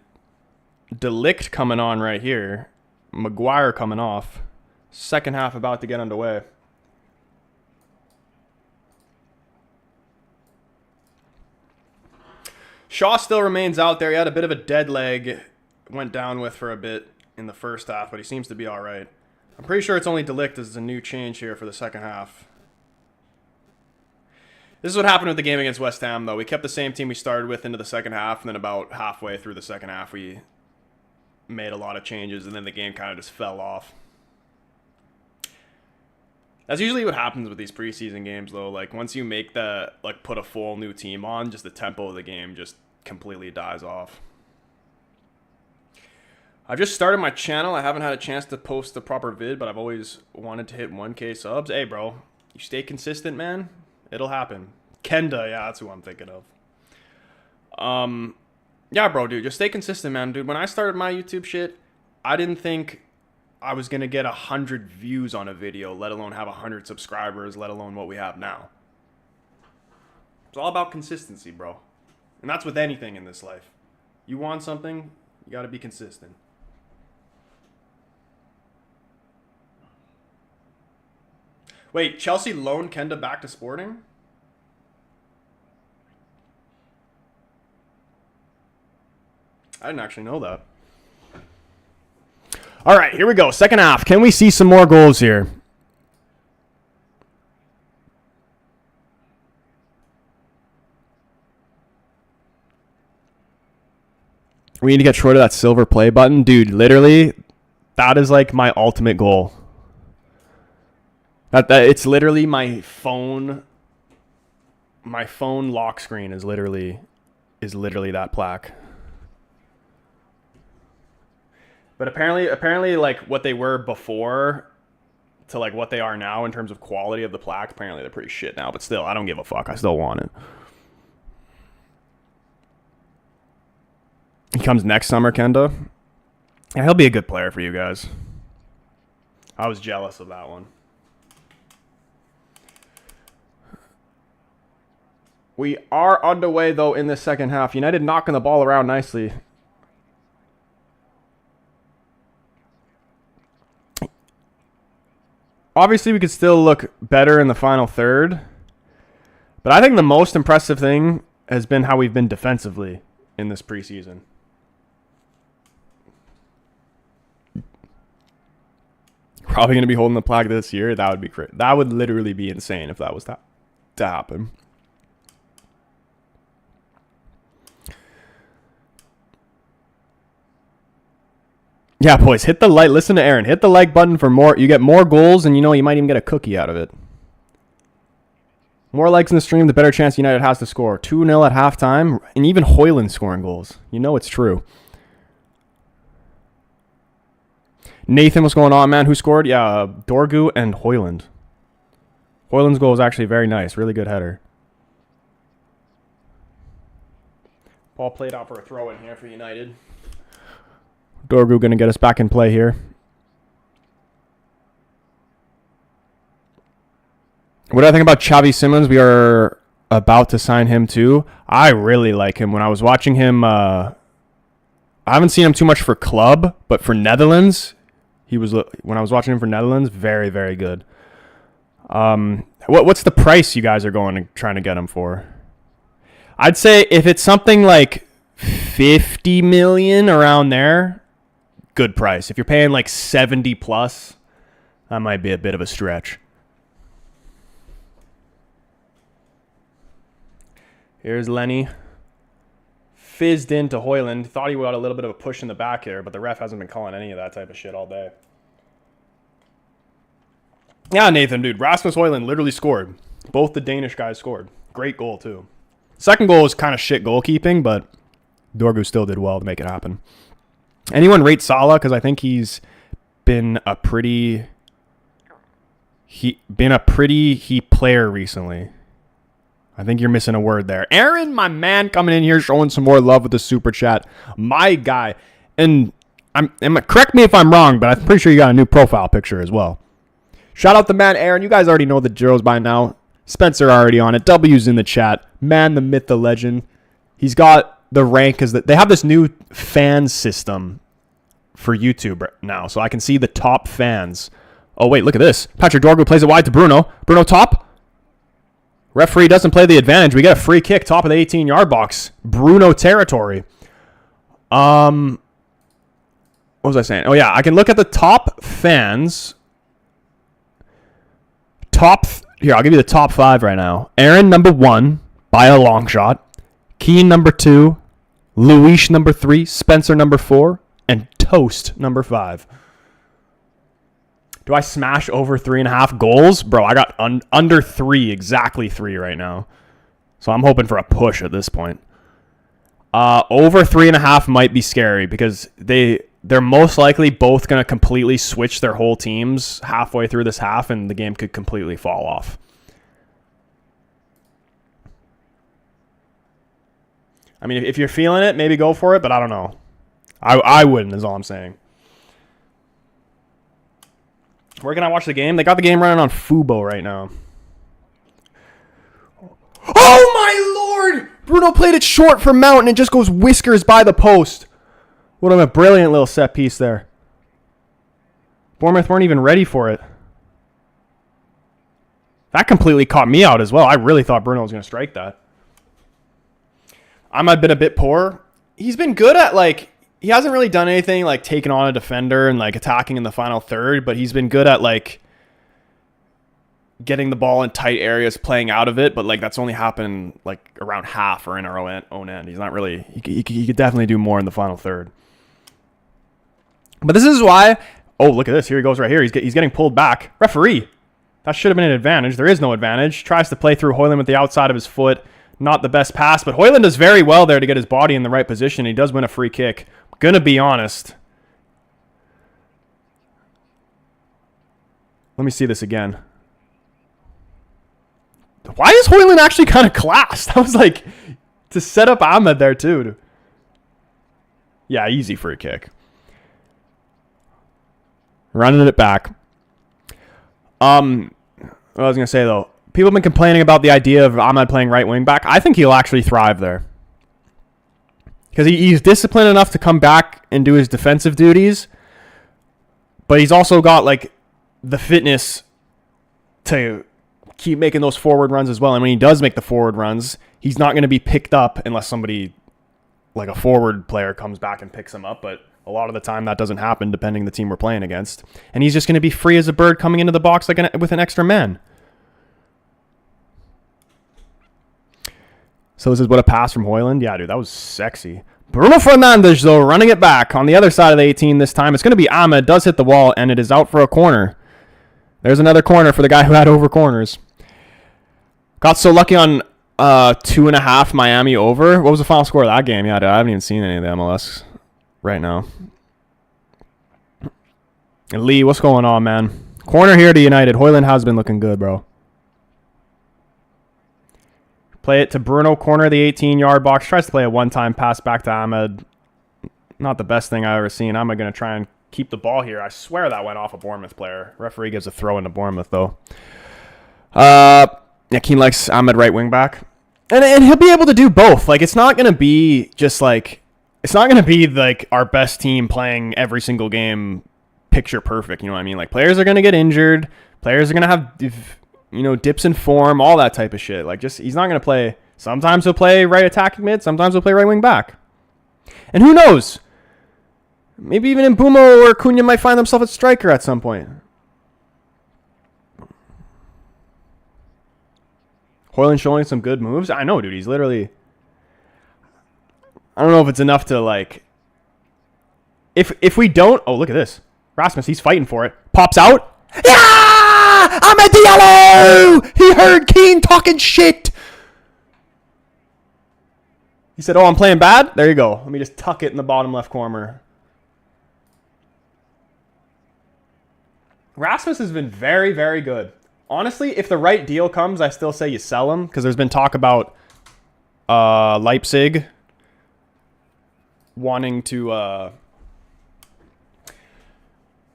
De Ligt coming on right here. Maguire coming off. Second half about to get underway. Shaw still remains out there. He had a bit of a dead leg. Went down with for a bit in the first half, but he seems to be all right. I'm pretty sure it's only De Ligt as a new change here for the second half. This is what happened with the game against West Ham, though. We kept the same team we started with into the second half, and then about halfway through the second half, we made a lot of changes, and then the game kind of just fell off. That's usually what happens with these preseason games, though. Like, once you make put a full new team on, just the tempo of the game just completely dies off. I've just started my channel. I haven't had a chance to post the proper vid, but I've always wanted to hit 1K subs. Hey, bro, you stay consistent, man. It'll happen. Kenda, yeah, that's who I'm thinking of. Yeah, bro, dude, just stay consistent, man. Dude, when I started my YouTube shit, I didn't think I was going to get 100 views on a video, let alone have 100 subscribers, let alone what we have now. It's all about consistency, bro. And that's with anything in this life. You want something, you got to be consistent. Wait, Chelsea loaned Kenda back to Sporting? I didn't actually know that. All right, here we go. Second half. Can we see some more goals here? We need to get short of that silver play button. Dude, literally, that is like my ultimate goal. That it's literally my phone. My phone lock screen is literally that plaque. But apparently, like what they were before to like what they are now in terms of quality of the plaque, apparently they're pretty shit now. But still, I don't give a fuck. I still want it. He comes next summer, Kenda. Yeah, he'll be a good player for you guys. I was jealous of that one. We are underway, though, in the second half. United knocking the ball around nicely. Obviously, we could still look better in the final third. But I think the most impressive thing has been how we've been defensively in this preseason. Probably going to be holding the plaque this year. That would be great. That would literally be insane if that was to happen. Yeah, boys, hit the like. Listen to Aaron. Hit the like button for more. You get more goals, and you know you might even get a cookie out of it. More likes in the stream, the better chance United has to score. 2-0 at halftime, and even Højlund scoring goals. You know it's true. Nathan, what's going on, man? Who scored? Yeah, Dorgu and Højlund. Højlund's goal was actually very nice. Really good header. Ball played out for a throw-in here for United. Dorgu going to get us back in play here. What do I think about Xavi Simons? We are about to sign him too. I really like him. When I was watching him, I haven't seen him too much for club, but for Netherlands, when I was watching him for Netherlands, very, very good. What's the price you guys are trying to get him for? I'd say if it's something like 50 million around there, good price. If you're paying like 70 plus, that might be a bit of a stretch. Here's Lenny. Fizzed into Højlund. Thought he got a little bit of a push in the back here, but the ref hasn't been calling any of that type of shit all day. Yeah, Nathan, dude. Rasmus Højlund literally scored. Both the Danish guys scored. Great goal, too. Second goal was kind of shit goalkeeping, but Dorgu still did well to make it happen. Anyone rate Salah? Because I think he's been a pretty player recently. I think you're missing a word there. Aaron, my man, coming in here showing some more love with the super chat. My guy. And correct me if I'm wrong, but I'm pretty sure you got a new profile picture as well. Shout out the man, Aaron. You guys already know the drills by now. Spencer already on it. W's in the chat. Man, the myth, the legend. He's got the rank. They have this new fan system for YouTube now, so I can see the top fans. Oh, wait, look at this. Patrick Dorgu plays it wide to Bruno. Bruno top. Referee doesn't play the advantage. We get a free kick, top of the 18-yard box. Bruno territory. What was I saying? Oh, yeah, I can look at the top fans. Here, I'll give you the top 5 right now. Aaron, number 1, by a long shot. Keane, number 2. Luis, number 3. Spencer, number 4. And Toast, number 5. Do I smash over 3.5 goals? Bro, I got under 3, exactly 3 right now. So I'm hoping for a push at this point. Over 3.5 might be scary because they're most likely both going to completely switch their whole teams halfway through this half, and the game could completely fall off. I mean, if you're feeling it, maybe go for it, but I don't know. I wouldn't, is all I'm saying. Where can I watch the game? They got the game running on Fubo right now. Oh my lord! Bruno played it short for Mount and it just goes whiskers by the post. What a brilliant little set piece there. Bournemouth weren't even ready for it. That completely caught me out as well. I really thought Bruno was going to strike that. I've been a bit poor. He's been good at, like, he hasn't really done anything like taking on a defender and like attacking in the final third, but he's been good at like getting the ball in tight areas, playing out of it. But like that's only happened like around half or in our own end. He's not really, he could definitely do more in the final third. But this is why, oh, look at this. Here he goes right here. He's getting pulled back. Referee. That should have been an advantage. There is no advantage. Tries to play through Højlund with the outside of his foot. Not the best pass, but Højlund does very well there to get his body in the right position. He does win a free kick. Gonna be honest. Let me see this again. Why is Højlund actually kind of classed? I was like, to set up Ahmed there too. Yeah, easy free kick. Running it back. What I was going to say, though. People have been complaining about the idea of Ahmed playing right wing back. I think he'll actually thrive there. Because he's disciplined enough to come back and do his defensive duties. But he's also got, like, the fitness to keep making those forward runs as well. And when he does make the forward runs, he's not going to be picked up unless somebody, like a forward player, comes back and picks him up. But a lot of the time that doesn't happen depending on the team we're playing against. And he's just going to be free as a bird coming into the box like with an extra man. So this is what a pass from Højlund. Yeah, dude, that was sexy. Bruno Fernandes, though, running it back on the other side of the 18 this time. It's going to be Ahmed. Does hit the wall, and it is out for a corner. There's another corner for the guy who had over corners. Got so lucky on 2.5 Miami over. What was the final score of that game? Yeah, dude, I haven't even seen any of the MLS right now. And Lee, what's going on, man? Corner here to United. Højlund has been looking good, bro. Play it to Bruno, corner of the 18-yard box. Tries to play a one-time pass back to Ahmed. Not the best thing I've ever seen. Ahmed going to try and keep the ball here. I swear that went off a Bournemouth player. Referee gives a throw into Bournemouth, though. Yeah, Keane likes Ahmed right wing back. And he'll be able to do both. Like, it's not going to be just like... It's not going to be like our best team playing every single game picture perfect. You know what I mean? Like, players are going to get injured. Players are going to have... dips in form, all that type of shit. Like, just he's not going to play. Sometimes he'll play right attacking mid. Sometimes he'll play right wing back. And who knows? Maybe even mbeumo or Cunha might find themselves at striker at some point. Højlund showing some good moves. I know, dude. He's literally... I don't know if it's enough to, like... If we don't... Oh, look at this. Rasmus, he's fighting for it. Pops out. Yeah! Ahmed Diallo! He heard Keane talking shit. He said, oh, I'm playing bad? There you go. Let me just tuck it in the bottom left corner. Rasmus has been very, very good. Honestly, if the right deal comes, I still say you sell him, because there's been talk about Leipzig wanting to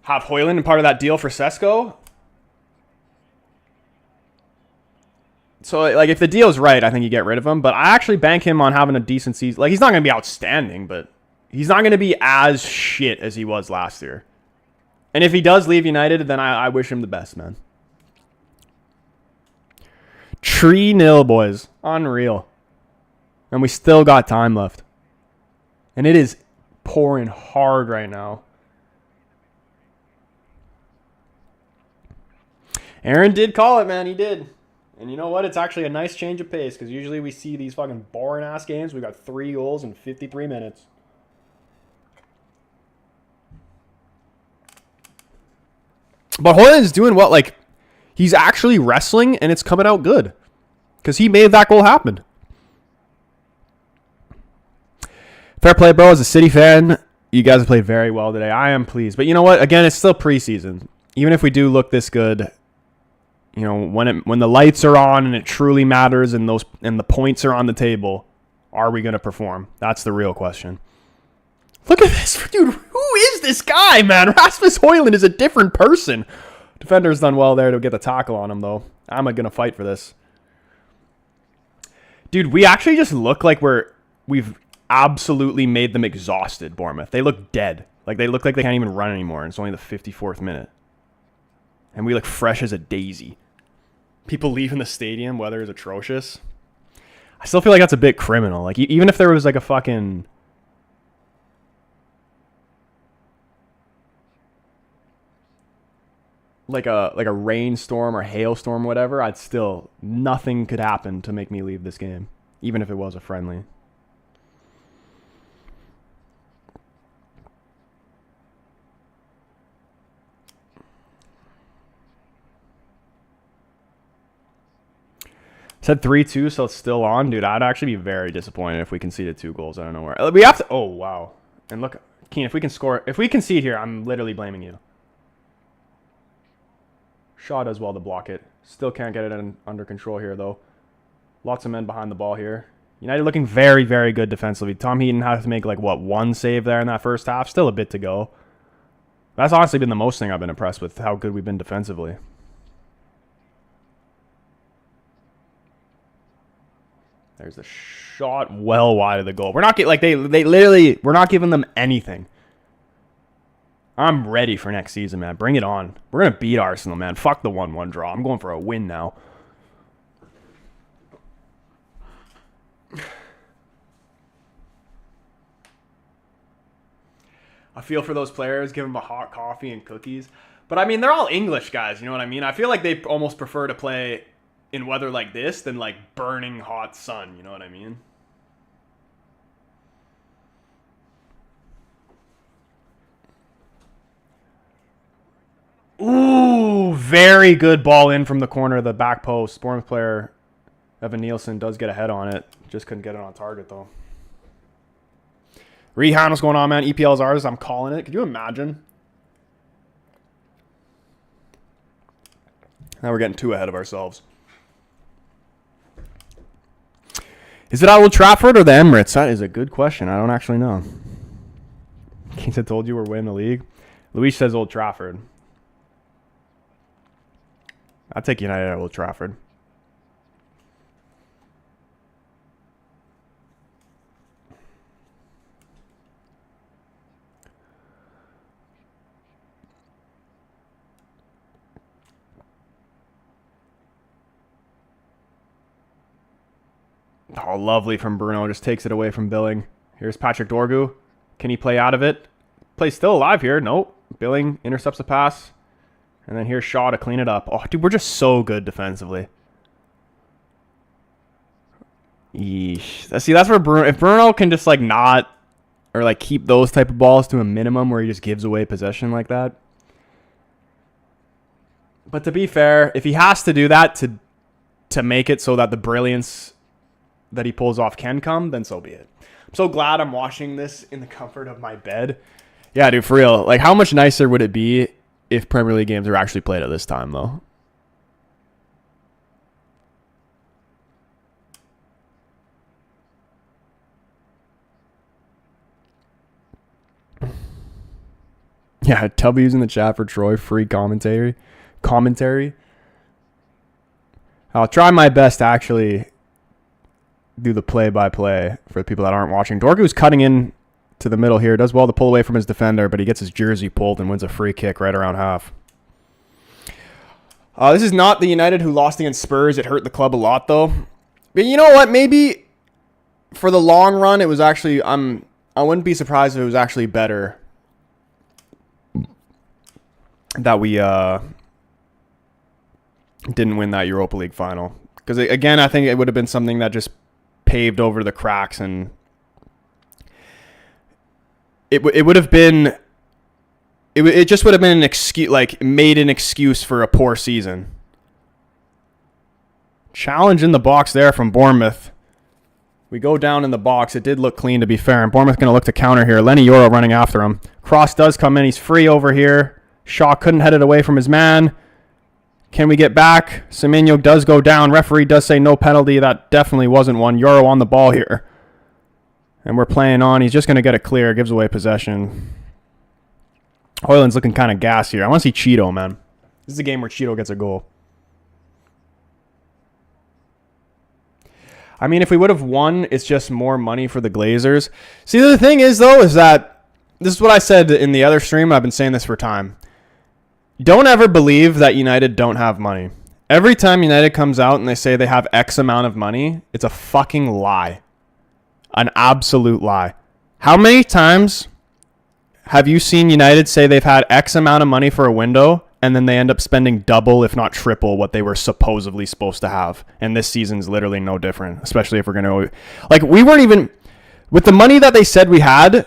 have Højlund in part of that deal for Sesko. So, like, if the deal's right, I think you get rid of him. But I actually bank him on having a decent season. Like, he's not going to be outstanding, but he's not going to be as shit as he was last year. And if he does leave United, then I wish him the best, man. 3-0, boys. Unreal. And we still got time left. And it is pouring hard right now. Aaron did call it, man. He did. And you know what? It's actually a nice change of pace, because usually we see these fucking boring-ass games. We got 3 goals in 53 minutes. But Højlund's doing what? Like, he's actually wrestling, and it's coming out good. Because he made that goal happen. Fair play, bro. As a City fan, you guys have played very well today. I am pleased. But you know what? Again, it's still preseason. Even if we do look this good, you know, when the lights are on and it truly matters and the points are on the table, are we going to perform? That's the real question. Look at this. Dude, who is this guy, man? Rasmus Højlund is a different person. Defender's done well there to get the tackle on him, though. I'm going to fight for this. Dude, we actually just look like we've absolutely made them exhausted, Bournemouth. They look dead. Like, they look like they can't even run anymore, and it's only the 54th minute. And we look fresh as a daisy. People leaving the stadium, weather is atrocious. I still feel like that's a bit criminal. Like, even if there was like a fucking... like a rainstorm or hailstorm, whatever, I'd still... nothing could happen to make me leave this game. Even if it was a friendly. Said 3-2, so it's still on. Dude, I'd actually be very disappointed if we conceded 2 goals out of nowhere. We have to... oh, wow. And look, Keen, if we can score... if we concede here, I'm literally blaming you. Shaw does well to block it. Still can't get it under control here, though. Lots of men behind the ball here. United looking very, very good defensively. Tom Heaton had to make, like, what, 1 save there in that first half? Still a bit to go. That's honestly been the most thing I've been impressed with, how good we've been defensively. There's a shot well wide of the goal. We're not getting, like, they literally, we're not giving them anything. I'm ready for next season, man. Bring it on. We're going to beat Arsenal, man. Fuck the 1-1 draw. I'm going for a win now. I feel for those players. Give them a hot coffee and cookies. But, I mean, they're all English guys. You know what I mean? I feel like they almost prefer to play in weather like this than, like, burning hot sun. You know what I mean? Ooh, very good ball in from the corner of the back post. Bournemouth player Evan Nielsen does get a head on it. Just couldn't get it on target, though. Rehan, what's going on, man? EPL's ours. I'm calling it. Could you imagine? Now we're getting too ahead of ourselves. Is it at Old Trafford or the Emirates? That is a good question. I don't actually know. Kings had told you we're winning the league. Luis says Old Trafford. I'll take United at Old Trafford. Oh, lovely from Bruno. Just takes it away from Billing. Here's Patrick Dorgu. Can he play out of it? Play's still alive here. Nope. Billing intercepts the pass. And then here's Shaw to clean it up. Oh, dude, we're just so good defensively. Yeesh. See, that's where Bruno... if Bruno can just, like, not... or, like, keep those type of balls to a minimum where he just gives away possession like that. But to be fair, if he has to do that to make it so that the brilliance that he pulls off can come, then so be it. I'm so glad I'm watching this in the comfort of my bed. Yeah, dude, for real. Like, how much nicer would it be if Premier League games are actually played at this time, though? Yeah, W's in the chat for Troy. Free commentary. I'll try my best to actually do the play-by-play for the people that aren't watching. Dorgu's cutting in to the middle here. Does well to pull away from his defender, but he gets his jersey pulled and wins a free kick right around half. This is not the United who lost against Spurs. It hurt the club a lot, though. But you know what? Maybe for the long run, it was actually... I wouldn't be surprised if it was actually better that we didn't win that Europa League final. Because, again, I think it would have been something that just paved over the cracks, and it would have been... It just would have been an excuse, like, made an excuse for a poor season. Challenge in the box there from Bournemouth. We go down in the box. It did look clean, to be fair, and Bournemouth going to look to counter here. Lenny Yoro running after him. Cross does come in. He's free over here. Shaw couldn't head it away from his man. Can we get back? Semenyo does go down. Referee does say no penalty. That definitely wasn't one. Yoro on the ball here. And we're playing on. He's just going to get it clear. Gives away possession. Hoyland's looking kind of gassy here. I want to see Cheeto, man. This is a game where Cheeto gets a goal. I mean, if we would have won, it's just more money for the Glazers. See, the thing is, though, is that this is what I said in the other stream. I've been saying this for time. Don't ever believe that United don't have money. Every time United comes out and they say they have X amount of money, it's a fucking lie. An absolute lie. How many times have you seen United say they've had X amount of money for a window and then they end up spending double, if not triple, what they were supposedly supposed to have? And this season's literally no different, especially if we're going to... Like, we weren't even... With the money that they said we had,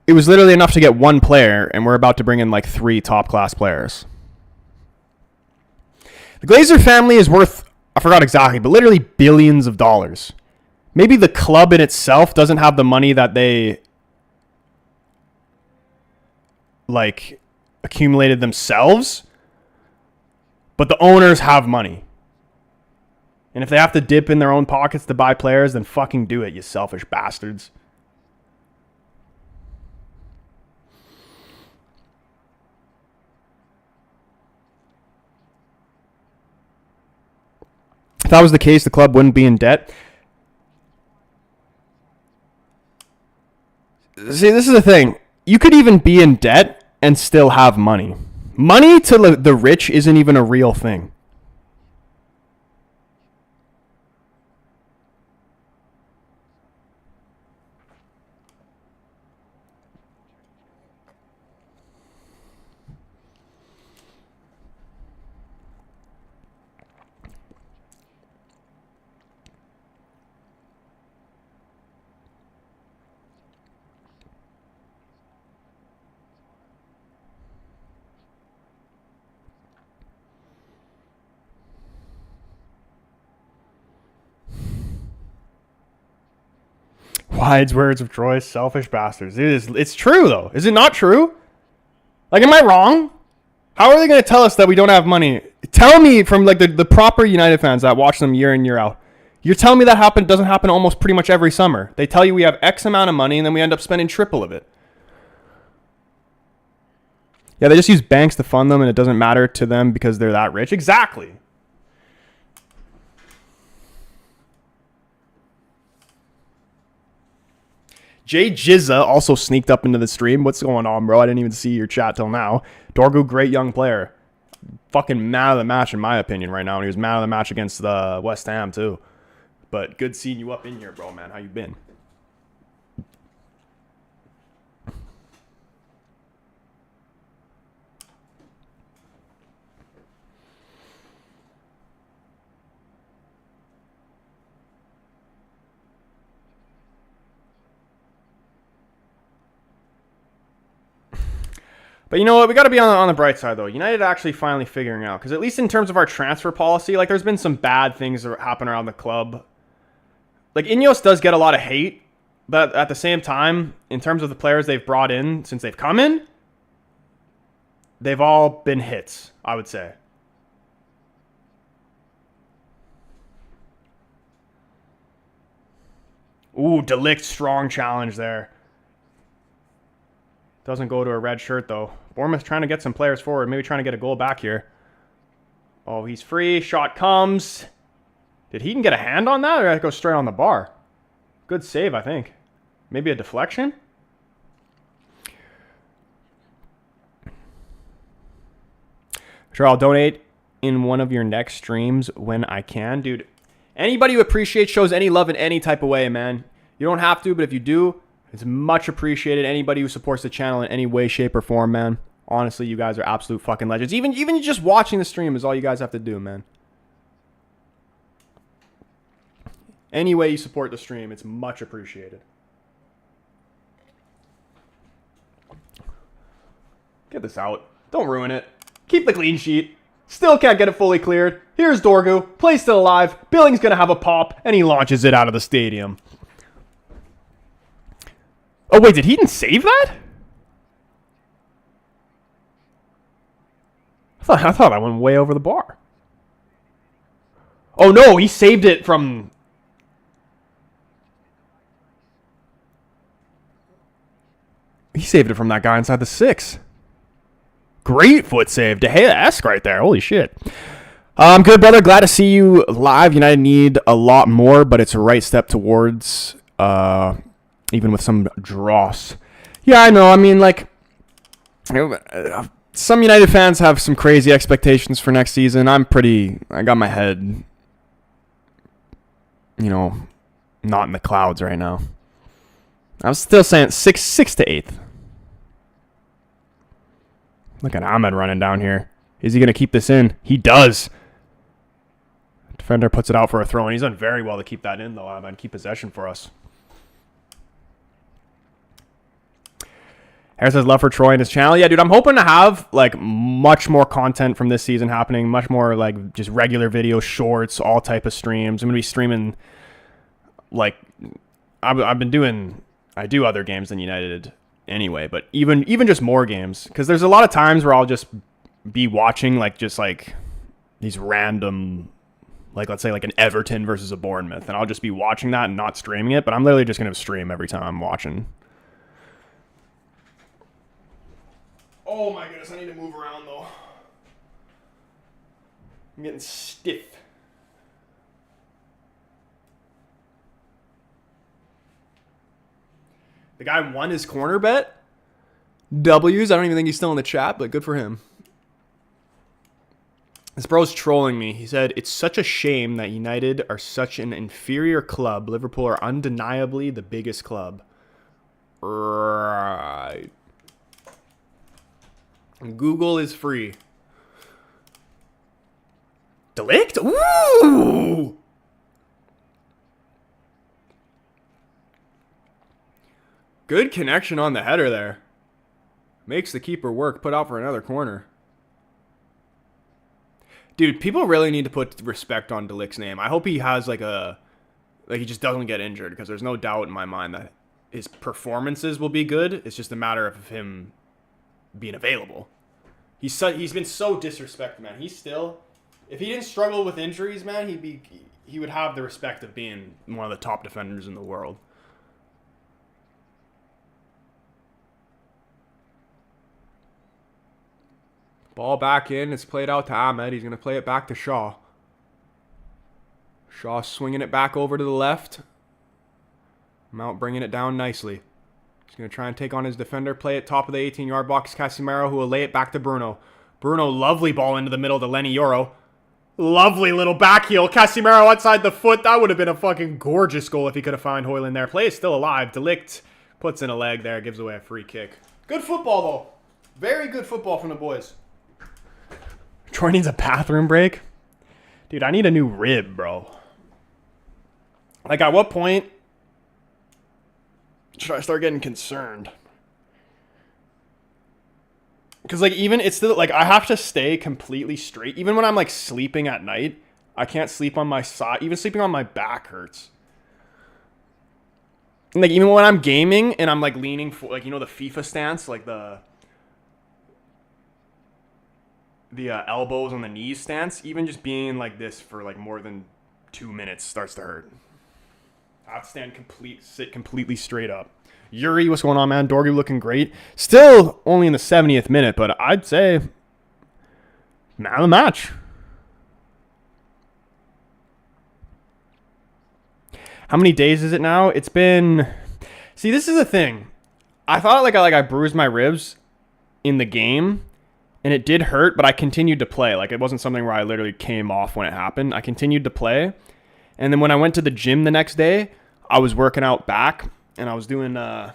it was literally enough to get one player, and we're about to bring in like 3 top-class players. The Glazer family is worth, I forgot exactly, but literally billions of dollars. Maybe the club in itself doesn't have the money that they like accumulated themselves, but the owners have money. And if they have to dip in their own pockets to buy players, then fucking do it, you selfish bastards. If that was the case, the club wouldn't be in debt. See, this is the thing. You could even be in debt and still have money. Money to the rich isn't even a real thing. Wide's words of choice, selfish bastards. It's true, though. Is it not true? Like, am I wrong? How are they going to tell us that we don't have money? Tell me from like the proper United fans that watch them year in, year out. You're telling me that doesn't happen almost pretty much every summer. They tell you we have X amount of money, and then we end up spending triple of it. Yeah, they just use banks to fund them, and it doesn't matter to them because they're that rich. Exactly. Jay Jizza also sneaked up into the stream. What's going on, bro? I didn't even see your chat till now. Dorgu, great young player. Fucking man of the match, in my opinion, right now. And he was man of the match against West Ham, too. But good seeing you up in here, bro, man. How you been? But you know what? We got to be on the bright side, though. United actually finally figuring out. Because at least in terms of our transfer policy, like there's been some bad things that happen around the club. Like Ineos does get a lot of hate. But at the same time, in terms of the players they've brought in since they've come in, they've all been hits, I would say. Ooh, De Ligt, strong challenge there. Doesn't go to a red shirt, though. Bournemouth trying to get some players forward. Maybe trying to get a goal back here. Oh, he's free. Shot comes. Did he even get a hand on that, or did it go straight on the bar? Good save, I think. Maybe a deflection? Sure, I'll donate in one of your next streams when I can. Dude, anybody who appreciates, shows any love in any type of way, man. You don't have to, but if you do, it's much appreciated. Anybody who supports the channel in any way, shape, or form, man. Honestly, you guys are absolute fucking legends. Even just watching the stream is all you guys have to do, man. Any way you support the stream, it's much appreciated. Get this out. Don't ruin it. Keep the clean sheet. Still can't get it fully cleared. Here's Dorgu. Play still alive. Billing's going to have a pop, and he launches it out of the stadium. Oh, wait, did he even save that? I thought I went way over the bar. Oh, no, he saved it from... He saved it from that guy inside the 6. Great foot save. De Gea-esque right there. Holy shit. I'm good, brother. Glad to see you live. United need a lot more, but it's a right step towards, even with some dross. Yeah, I know. I mean, like, some United fans have some crazy expectations for next season. I got my head, not in the clouds right now. I'm still saying 6 to 8th. Look at Ahmed running down here. Is he going to keep this in? He does. Defender puts it out for a throw, and he's done very well to keep that in, though, Ahmed. Keep possession for us. Harris has love for Troy in his channel. Yeah, dude, I'm hoping to have, like, much more content from this season happening. Much more, like, just regular videos, shorts, all type of streams. I'm going to be streaming, like, I've been doing... I do other games than United anyway, but even just more games, because there's a lot of times where I'll just be watching just these random, like, let's say like an Everton versus a Bournemouth, and I'll just be watching that and not streaming it, but I'm literally just going to stream every time I'm watching. Oh my goodness, I need to move around though. I'm getting stiff. The guy won his corner bet. W's. I don't even think he's still in the chat, but good for him. This bro's trolling me. He said, it's such a shame that United are such an inferior club. Liverpool are undeniably the biggest club. Right. Google is free. Delict? Ooh! Good connection on the header there. Makes the keeper work. Put out for another corner. Dude, people really need to put respect on Delict's name. I hope he has he just doesn't get injured, because there's no doubt in my mind that his performances will be good. It's just a matter of him being available. He's been so disrespected, man. If he didn't struggle with injuries, man, he would have the respect of being one of the top defenders in the world. Ball back in. It's played out to Ahmed. He's going to play it back to Shaw. Shaw swinging it back over to the left. Mount bringing it down nicely. He's going to try and take on his defender. Play it top of the 18-yard box. Casemiro, who will lay it back to Bruno. Bruno, lovely ball into the middle to Lenny Yoro. Lovely little back heel. Casemiro outside the foot. That would have been a fucking gorgeous goal if he could have found Højlund there. Play is still alive. Delict puts in a leg there. Gives away a free kick. Good football, though. Very good football from the boys. Troy needs a bathroom break. Dude, I need a new rib, bro. Like, at what point should I start getting concerned? Because, like, even it's still, like, I have to stay completely straight. Even when I'm, like, sleeping at night, I can't sleep on my side. Even sleeping on my back hurts. And, like, even when I'm gaming and I'm, like, leaning for, like, the FIFA stance, like the elbows on the knees stance, even just being like this for like more than 2 minutes starts to hurt. I have to sit completely straight up. Yuri, what's going on, man? Dorgu looking great. Still only in the 70th minute, but I'd say man of the match. How many days is it now? It's been... See, this is the thing. I thought I bruised my ribs in the game, and it did hurt, but I continued to play. Like, it wasn't something where I literally came off when it happened. I continued to play. And then when I went to the gym the next day, I was working out back, and I was doing, I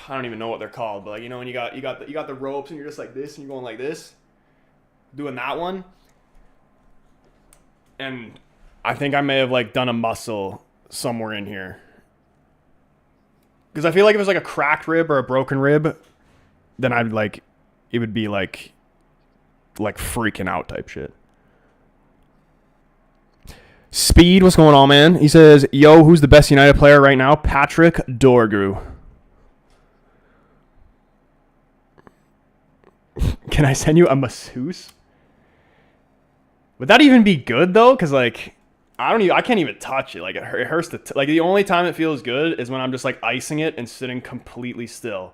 don't even know what they're called, but like, when you got the ropes and you're just like this and you're going like this, doing that one. And I think I may have like done a muscle somewhere in here. Because I feel like if it was like a cracked rib or a broken rib, then it would be like freaking out type shit. Speed, what's going on, man? He says, yo, who's the best United player right now? Patrick Dorgu. Can I send you a masseuse? Would that even be good though? Because like, I can't even touch it. Like it hurts like the only time it feels good is when I'm just like icing it and sitting completely still.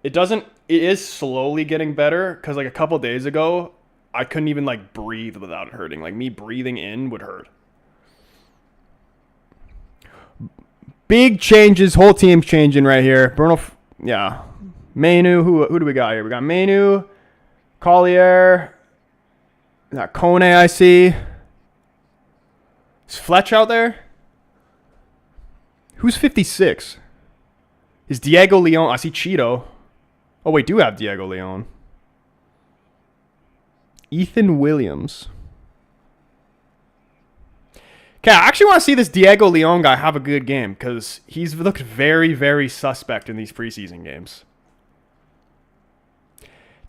It doesn't. It is slowly getting better because like a couple days ago, I couldn't even like breathe without it hurting. Like me breathing in would hurt. Big changes. Whole team's changing right here. Bruno, yeah. Manu, who do we got here? We got Manu, Collier, that Kone I see. Is Fletch out there? Who's 56? Is Diego Leon? I see Cheeto. Oh, wait, do have Diego Leon. Ethan Williams. Okay, I actually want to see this Diego Leon guy have a good game because he's looked very, very suspect in these preseason games.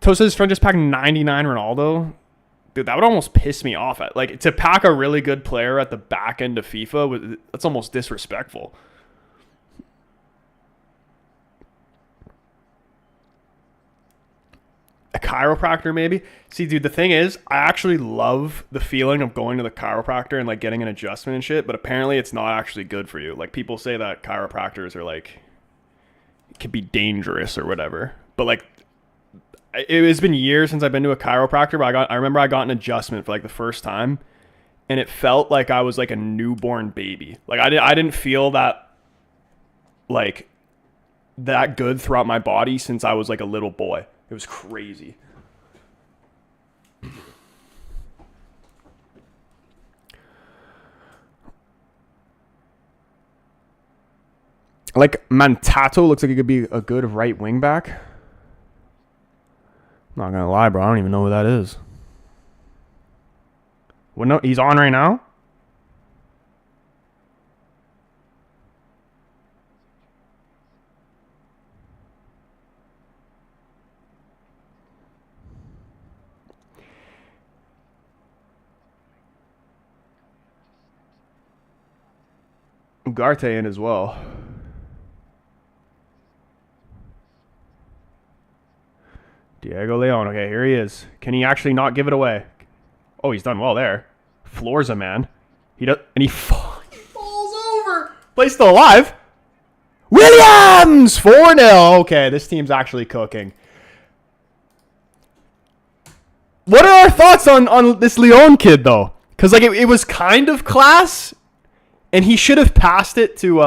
Tosa's friend just packed 99 Ronaldo. Dude, that would almost piss me off. Like, to pack a really good player at the back end of FIFA, that's almost disrespectful. A chiropractor, maybe? See, dude, the thing is, I actually love the feeling of going to the chiropractor and, like, getting an adjustment and shit, but apparently it's not actually good for you. Like, people say that chiropractors are, like, it could be dangerous or whatever. But, like, it has been years since I've been to a chiropractor, but I remember I got an adjustment for, like, the first time, and it felt like I was, like, a newborn baby. Like, I didn't feel that, like, that good throughout my body since I was, like, a little boy. It was crazy. Like, Mantato looks like he could be a good right wing back. Not gonna lie, bro. I don't even know who that is. Well, no, he's on right now? Ugarte in as well. Diego Leon. Okay, here he is. Can he actually not give it away? Oh, he's done well there. Floors a man. He does, and he falls over. Play's still alive. Williams 4-0. Okay, this team's actually cooking. What are our thoughts on this Leon kid though? Because like it was kind of class. And he should have passed it to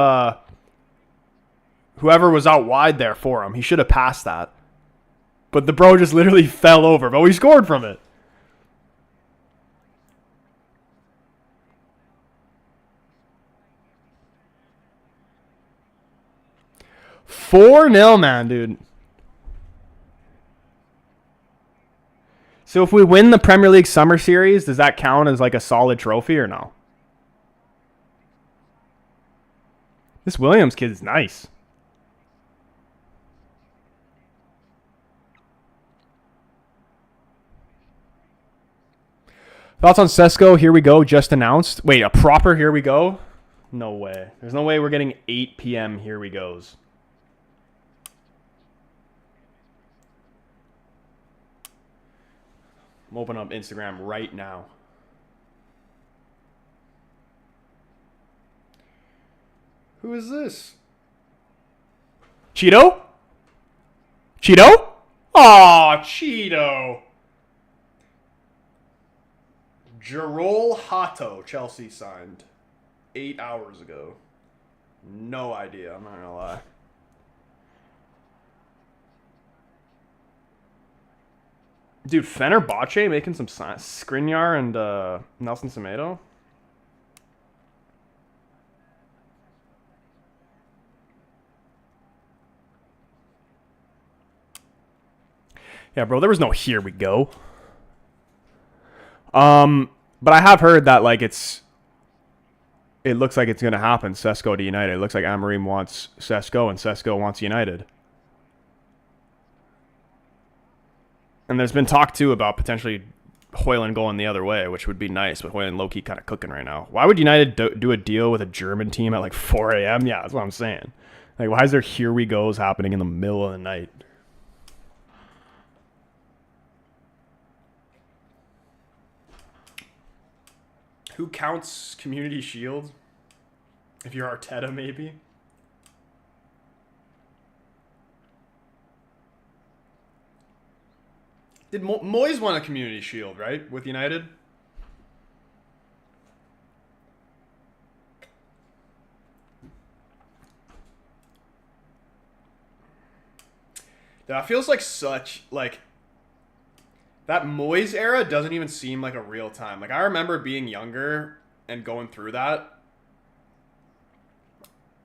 whoever was out wide there for him. He should have passed that. But the bro just literally fell over. But we scored from it. "4-0, man, dude. So if we win the Premier League Summer Series, does that count as like a solid trophy or no? This Williams kid is nice. Thoughts on Sesko? Here we go. Just announced. Wait, a proper here we go? No way. There's no way we're getting 8 p.m. here we goes. I'm opening up Instagram right now. Who is this? Cheeto? Cheeto? Aw, Cheeto. Gerol Hato, Chelsea signed 8 hours ago. No idea, I'm not gonna lie. Dude, Fenerbahce making some Skriniar and Nelson Semedo. Yeah, bro, there was no here we go. But I have heard that like it looks like it's gonna happen. Sesko to United. It looks like Amorim wants Sesko and Sesko wants United. And there's been talk too about potentially Højlund going the other way, which would be nice. But Højlund low-key kind of cooking right now. Why would United do a deal with a German team at like 4 a.m.? Yeah, that's what I'm saying. Like, why is there here we goes happening in the middle of the night? Who counts Community Shield? If you're Arteta, maybe. Did Moyes won a Community Shield, right, with United? That feels like such, like, that Moyes era doesn't even seem like a real time. Like, I remember being younger and going through that.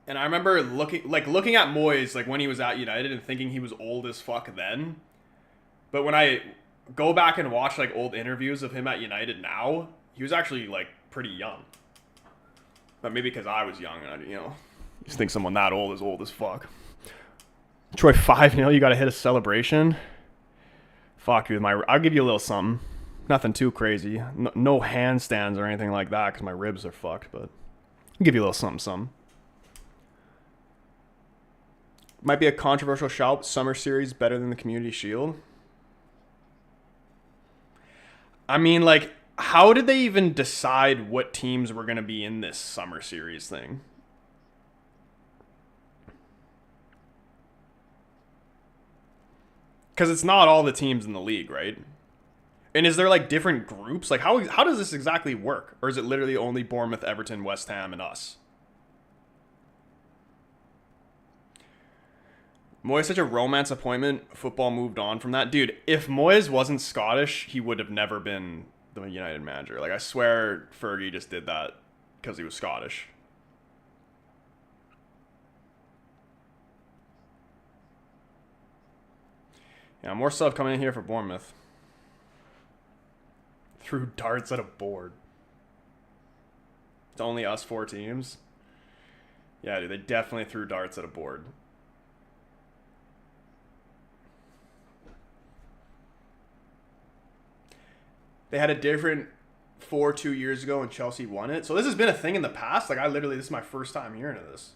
And I remember looking at Moyes, like, when he was at United and thinking he was old as fuck then. But when I go back and watch, like, old interviews of him at United now, he was actually, like, pretty young. But maybe because I was young, and I just think someone that old as fuck. Troy 5-0, you got to hit a celebration. Fuck you, I'll give you a little something. Nothing too crazy. No handstands or anything like that because my ribs are fucked, but I'll give you a little something. Might be a controversial shout. Summer Series better than the Community Shield. I mean, like, how did they even decide what teams were going to be in this Summer Series thing? Because it's not all the teams in the league, right? And is there, like, different groups? Like, how does this exactly work? Or is it literally only Bournemouth, Everton, West Ham, and us? Moyes such a romance appointment. Football moved on from that. Dude, if Moyes wasn't Scottish, he would have never been the United manager. Like, I swear Fergie just did that because he was Scottish. Yeah, more stuff coming in here for Bournemouth. Threw darts at a board. It's only us 4 teams. Yeah, dude, they definitely threw darts at a board. They had a different 4-2 years ago and Chelsea won it. So this has been a thing in the past. Like, this is my first time hearing of this.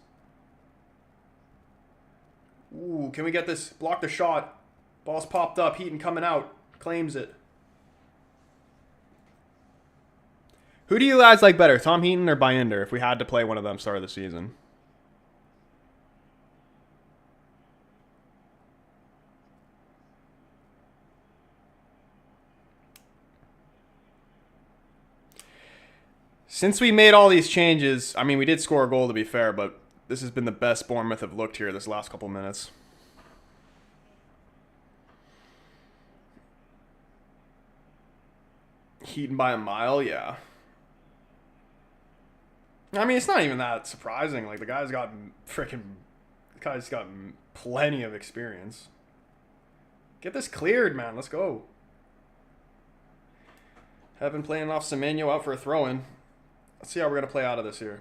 Ooh, can we get this? Block the shot. Ball's popped up. Heaton coming out. Claims it. Who do you guys like better, Tom Heaton or Binder, if we had to play one of them start of the season? Since we made all these changes, I mean, we did score a goal to be fair, but this has been the best Bournemouth have looked here this last couple minutes. Heaton by a mile, yeah. I mean, it's not even that surprising. Like, the guy's got plenty of experience. Get this cleared, man. Let's go. Have been playing off Semenyo out for a throw-in. Let's see how we're going to play out of this here.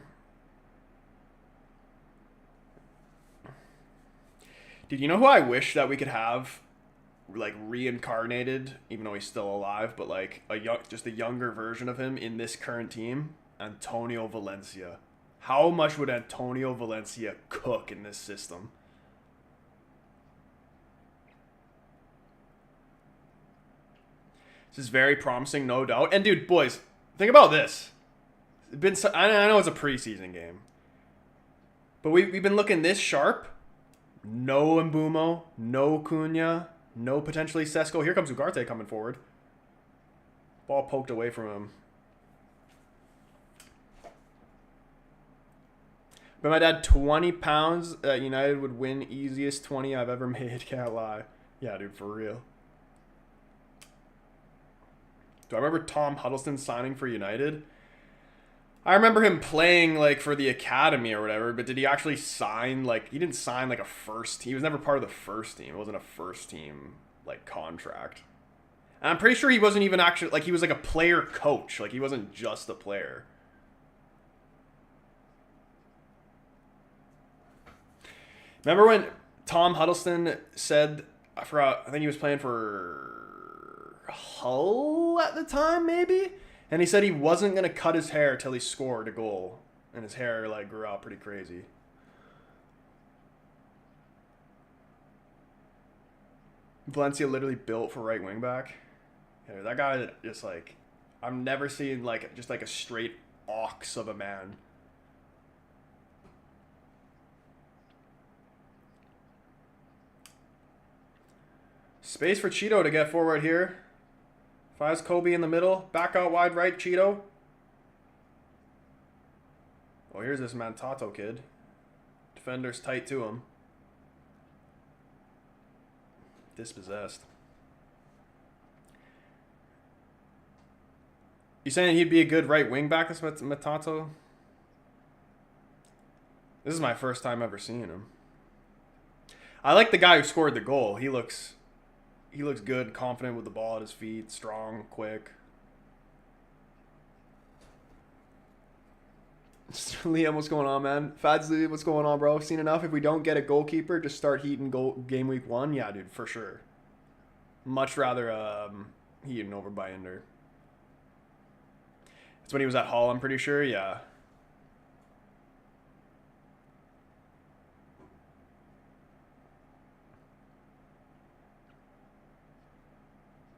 Dude, you know who I wish that we could have, like, reincarnated, even though he's still alive, but, like, just a younger version of him in this current team? Antonio Valencia. How much would Antonio Valencia cook in this system? This is very promising, no doubt. And, dude, boys, think about this. I know it's a preseason game, but we've been looking this sharp. No Mbeumo, no Cunha, no potentially Sesko. Here comes Ugarte coming forward. Ball poked away from him. But my dad, 20 pounds at United would win easiest 20 I've ever made. Can't lie. Yeah, dude, for real. Do I remember Tom Huddleston signing for United? I remember him playing, like, for the academy or whatever, but did he actually sign, like, he didn't sign, like, a first team. He was never part of the first team. It wasn't a first team, like, contract. And I'm pretty sure he wasn't even actually, like, he was, like, a player coach. Like, he wasn't just a player. Remember when Tom Huddleston said, I forgot, I think he was playing for Hull at the time, maybe? And he said he wasn't going to cut his hair till he scored a goal. And his hair, like, grew out pretty crazy. Valencia literally built for right wing back. Yeah, that guy just, like, I've never seen, like, just, like, a straight ox of a man. Space for Cheeto to get forward here. Finds Kobe in the middle. Back out wide right, Cheeto. Oh, here's this Mantato kid. Defender's tight to him. Dispossessed. You saying he'd be a good right wing back, this Mantato? This is my first time ever seeing him. I like the guy who scored the goal. He looks good, confident with the ball at his feet, strong, quick. Liam, what's going on, man? Fadzli, what's going on, bro? Seen enough? If we don't get a goalkeeper, just start Heaton game week 1. Yeah, dude, for sure. Much rather Heaton over by Ender. That's when he was at Hull, I'm pretty sure. Yeah.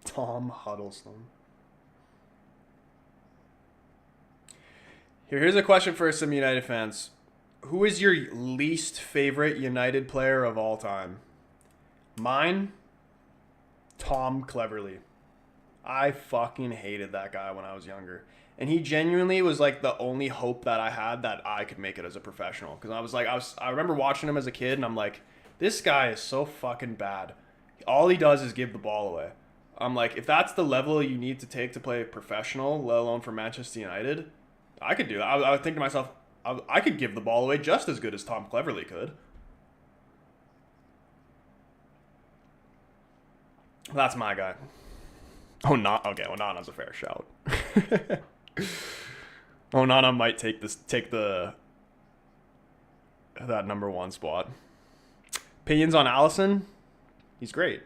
Tom Huddleston. Here's a question for some United fans. Who is your least favorite United player of all time? Mine, Tom Cleverley. I fucking hated that guy when I was younger. And he genuinely was like the only hope that I had that I could make it as a professional. Because I remember watching him as a kid and I'm like, this guy is so fucking bad. All he does is give the ball away. I'm like, if that's the level you need to take to play professional, let alone for Manchester United, I could do that. I would think to myself, I could give the ball away just as good as Tom Cleverley could. That's my guy. Onana's a fair shout. Onana might take that number 1 spot. Opinions on Allison? He's great.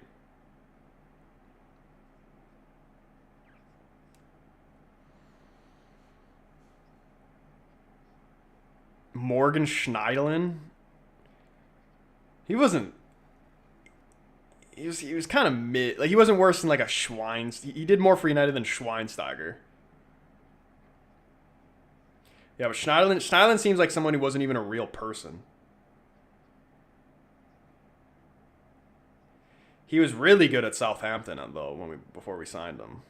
Morgan Schneiderlin. He was kind of mid. Like, he wasn't worse than like a He did more for United than Schweinsteiger. Yeah, but Schneiderlin seems like someone who wasn't even a real person. He was really good at Southampton though before we signed him.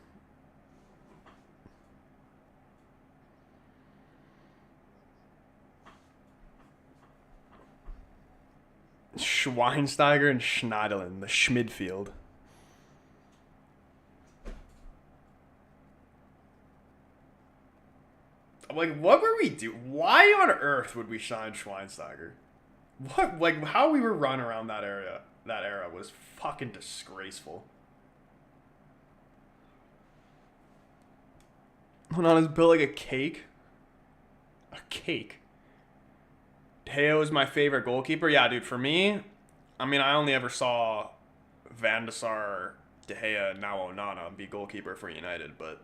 Schweinsteiger and Schneiderlin, the Schmidfield. Like, what were we doing? Why on earth would we sign Schweinsteiger? What, like, how we were run around that era was fucking disgraceful. Onana's built like a cake. A cake. De Gea was my favorite goalkeeper. Yeah, dude, for me, I mean, I only ever saw Van de Sar, De Gea, and now Onana be goalkeeper for United, but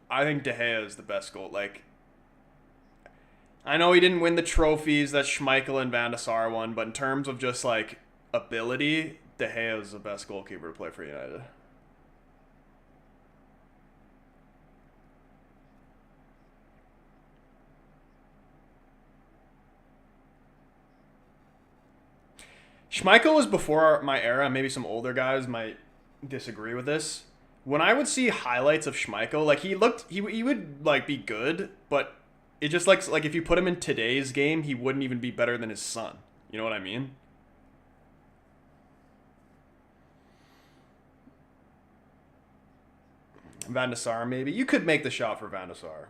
I think De Gea is the best goal. Like, I know he didn't win the trophies that Schmeichel and Van de Sar won, but in terms of just, like, ability, De Gea is the best goalkeeper to play for United. Schmeichel was before my era. Maybe some older guys might disagree with this. When I would see highlights of Schmeichel, like, he would like be good, but it just like if you put him in today's game, he wouldn't even be better than his son. You know what I mean? Van de Sar, maybe. You could make the shot for Van de Sar.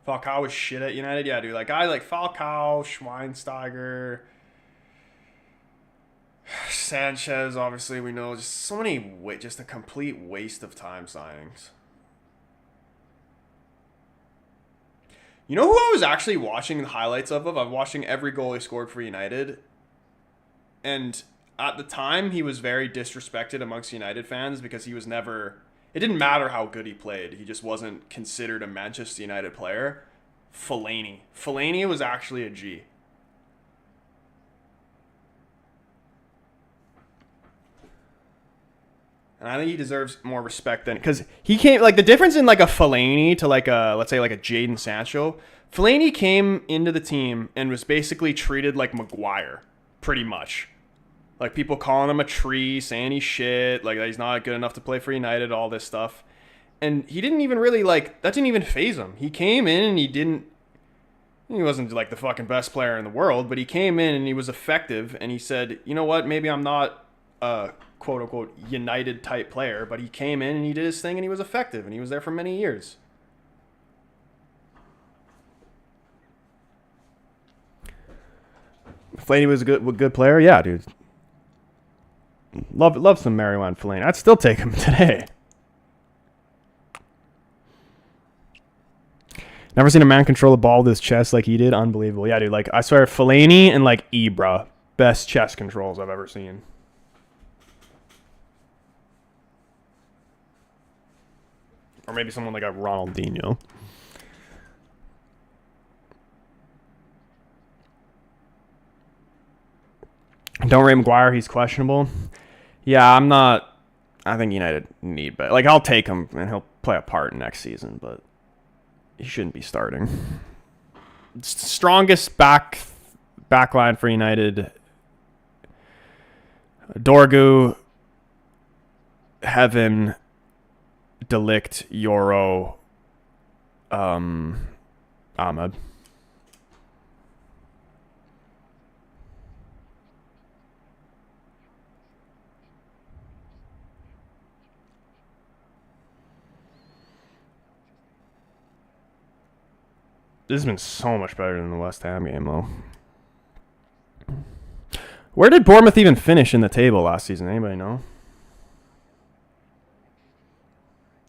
Falcao was shit at United. Yeah, dude. Like, guys like Falcao, Schweinsteiger, Sanchez, obviously, we know. Just so many, just a complete waste of time signings. You know who I was actually watching the highlights of? I'm watching every goal he scored for United. And at the time, he was very disrespected amongst United fans because he was never... It didn't matter how good he played. He just wasn't considered a Manchester United player. Fellaini. Fellaini was actually a G. And I think he deserves more respect than, because he came, like, the difference in like a Fellaini to like a, let's say like a Jadon Sancho. Fellaini came into the team and was basically treated like Maguire, pretty much. Like, people calling him a tree, saying he's shit, like that he's not good enough to play for United, all this stuff. And he didn't even really, like, that didn't even faze him. He came in and he wasn't like the fucking best player in the world, but he came in and he was effective, and he said, you know what, maybe I'm not a quote unquote United type player, but he came in and he did his thing and he was effective, and he was there for many years. Fellaini was a good player, yeah, dude. Love some Marouane Fellaini. I'd still take him today. Never seen a man control the ball with his chest like he did. Unbelievable. Yeah, dude. Like, I swear, Fellaini and like Ibra, best chest controls I've ever seen. Or maybe someone like a Ronaldinho. Don't rate Maguire. He's questionable. Yeah, I'm not. I think United need better. Like, I'll take him and he'll play a part next season, but he shouldn't be starting. Strongest backline for United: Dorgu, Heaven, Delict, Euro, Ahmed. This has been so much better than the West Ham game, though. Where did Bournemouth even finish in the table last season? Anybody know?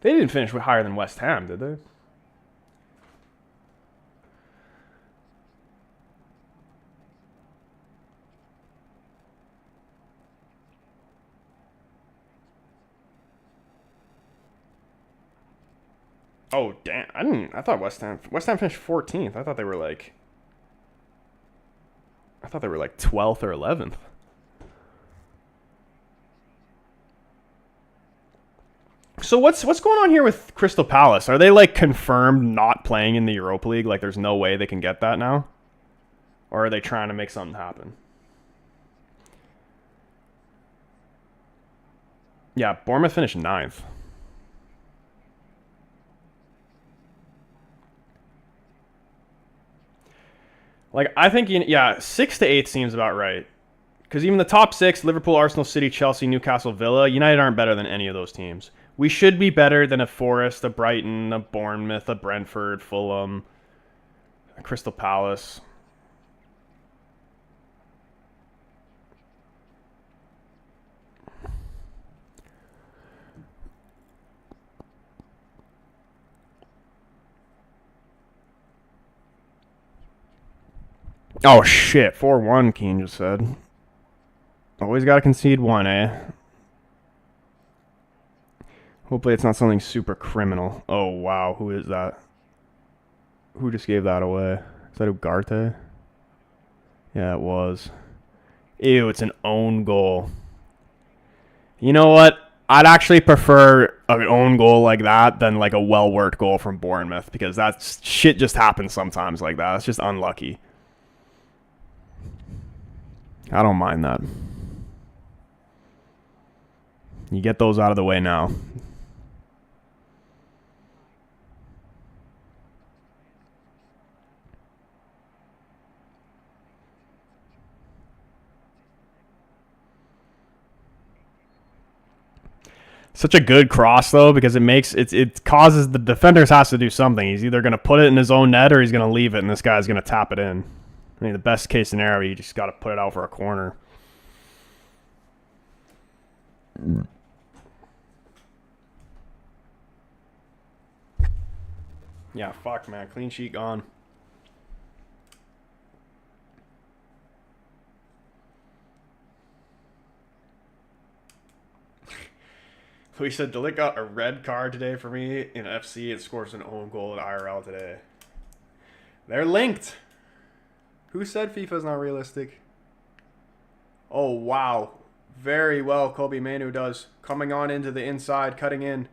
They didn't finish higher than West Ham, did they? Oh, damn. I thought West Ham finished 14th. I thought they were like 12th or 11th. So what's going on here with Crystal Palace? Are they like confirmed not playing in the Europa League? Like, there's no way they can get that now? Or are they trying to make something happen? Yeah, Bournemouth finished 9th. Like, I think, 6 to 8 seems about right. Because even the top 6, Liverpool, Arsenal, City, Chelsea, Newcastle, Villa, United aren't better than any of those teams. We should be better than a Forest, a Brighton, a Bournemouth, a Brentford, Fulham, a Crystal Palace. Oh, shit. 4-1, Keane just said. Always got to concede one, eh? Hopefully it's not something super criminal. Oh, wow. Who is that? Who just gave that away? Is that Ugarte? Yeah, it was. Ew, it's an own goal. You know what? I'd actually prefer an own goal like that than like a well-worked goal from Bournemouth, because that shit just happens sometimes like that. It's just unlucky. I don't mind that. You get those out of the way now. Such a good cross, though, because it causes the defenders has to do something. He's either going to put it in his own net or he's going to leave it, and this guy's going to tap it in. I mean, the best case scenario, you just got to put it out for a corner. Yeah, fuck, man. Clean sheet gone. We said Delic got a red card today for me in FC and scores an own goal at IRL today. They're linked. Who said FIFA's not realistic? Oh, wow. very well, Kobe Manu does. Coming on into the inside, cutting in.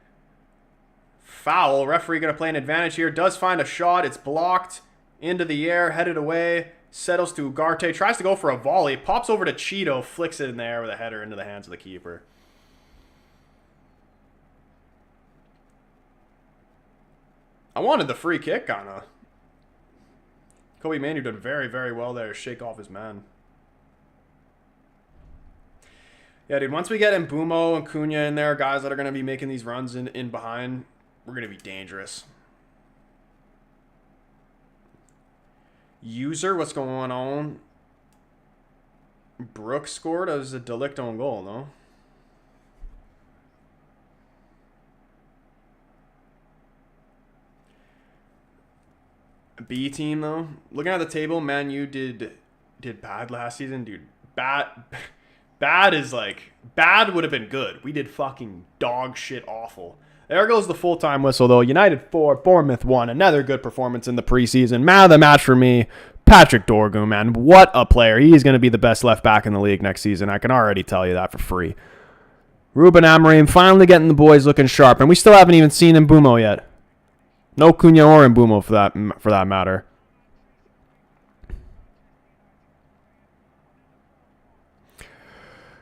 Foul. Referee going to play an advantage here. Does find a shot. It's blocked. Into the air, headed away. Settles to Ugarte. Tries to go for a volley. Pops over to Cheeto. Flicks it in the air with a header into the hands of the keeper. I wanted the free kick, kind of. Kobe Manu did very, very well there to shake off his man. Yeah, dude, once we get mbeumo and Cunha in there, guys that are going to be making these runs in behind, we're going to be dangerous. User, what's going on? Brooks scored as a Delict own goal, no? B team, though. Looking at the table, Man U did bad last season, dude. Bad is like... Bad would have been good. We did fucking dog shit awful. There goes the full-time whistle, though. United 4, Bournemouth 1. Another good performance in the preseason. Man of the match for me, Patrick Dorgu, man. What a player. He's going to be the best left back in the league next season. I can already tell you that for free. Ruben Amorim finally getting the boys looking sharp. And we still haven't even seen mbeumo yet. No Cunha or mbeumo for that matter.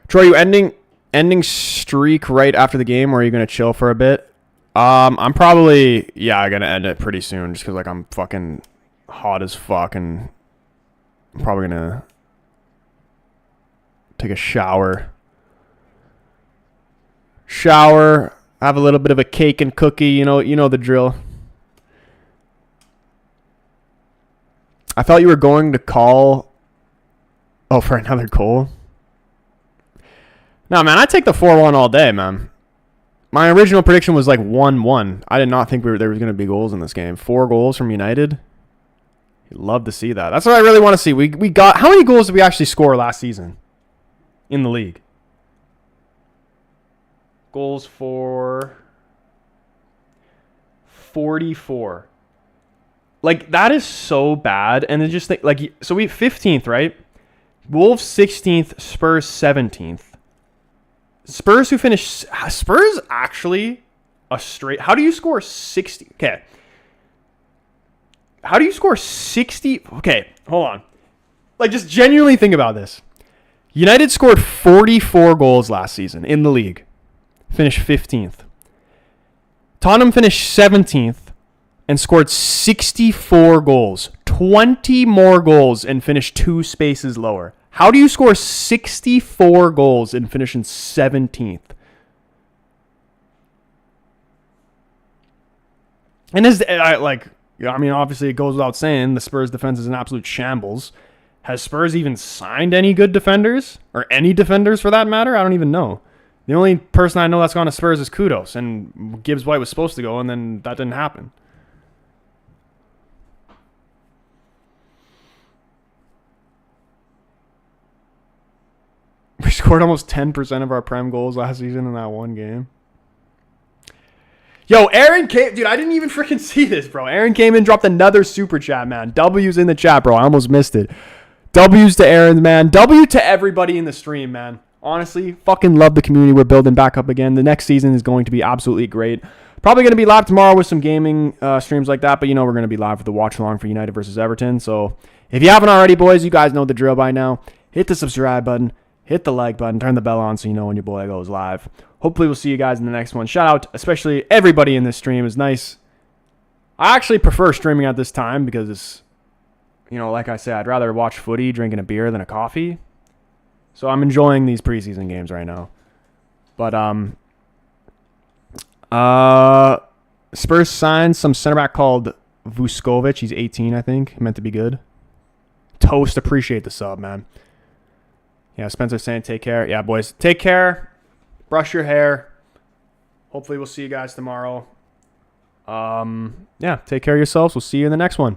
Troy, you ending streak right after the game, or are you gonna chill for a bit? I'm probably gonna end it pretty soon, just because like I'm fucking hot as fuck, and I'm probably gonna take a shower, have a little bit of a cake and cookie, you know the drill. I thought you were going to call for another goal. No, man, I take the 4-1 all day, man. My original prediction was like 1-1. I did not think there was going to be goals in this game. 4 goals from United. You'd love to see that. That's what I really want to see. We got... How many goals did we actually score last season in the league? Goals for 44. Like, that is so bad. And then just think, like, so we 15th, right? Wolves 16th, Spurs 17th. Spurs who finished... Spurs actually a straight... How do you score 60... Okay. How do you score 60... Okay, hold on. Like, just genuinely think about this. United scored 44 goals last season in the league. Finished 15th. Tottenham finished 17th and scored 64 goals. 20 more goals and finished 2 spaces lower. How do you score 64 goals and finish in 17th? And obviously it goes without saying the Spurs defense is an absolute shambles. Has Spurs even signed any good defenders? Or any defenders for that matter? I don't even know. The only person I know that's gone to Spurs is Kudos, and Gibbs White was supposed to go, and then that didn't happen. We scored almost 10% of our Prem goals last season in that one game. Yo, Aaron came... Dude, I didn't even freaking see this, bro. Aaron came in, dropped another super chat, man. W's in the chat, bro. I almost missed it. W's to Aaron, man. W to everybody in the stream, man. Honestly, fucking love the community we're building back up again. The next season is going to be absolutely great. Probably going to be live tomorrow with some gaming streams like that, but we're going to be live for the watch along for United versus Everton. So if you haven't already, boys, you guys know the drill by now. Hit the subscribe button, hit the like button, turn the bell on so you know when your boy goes live. Hopefully we'll see you guys in the next one. Shout out, especially everybody in this stream. It's nice. I actually prefer streaming at this time because it's, like I said, I'd rather watch footy drinking a beer than a coffee. So I'm enjoying these preseason games right now. But Spurs signed some center back called Vuskovic. He's 18, I think. Meant to be good. Toast, appreciate the sub, man. Yeah, Spencer saying take care. Yeah, boys, take care. Brush your hair. Hopefully we'll see you guys tomorrow. Take care of yourselves. We'll see you in the next one.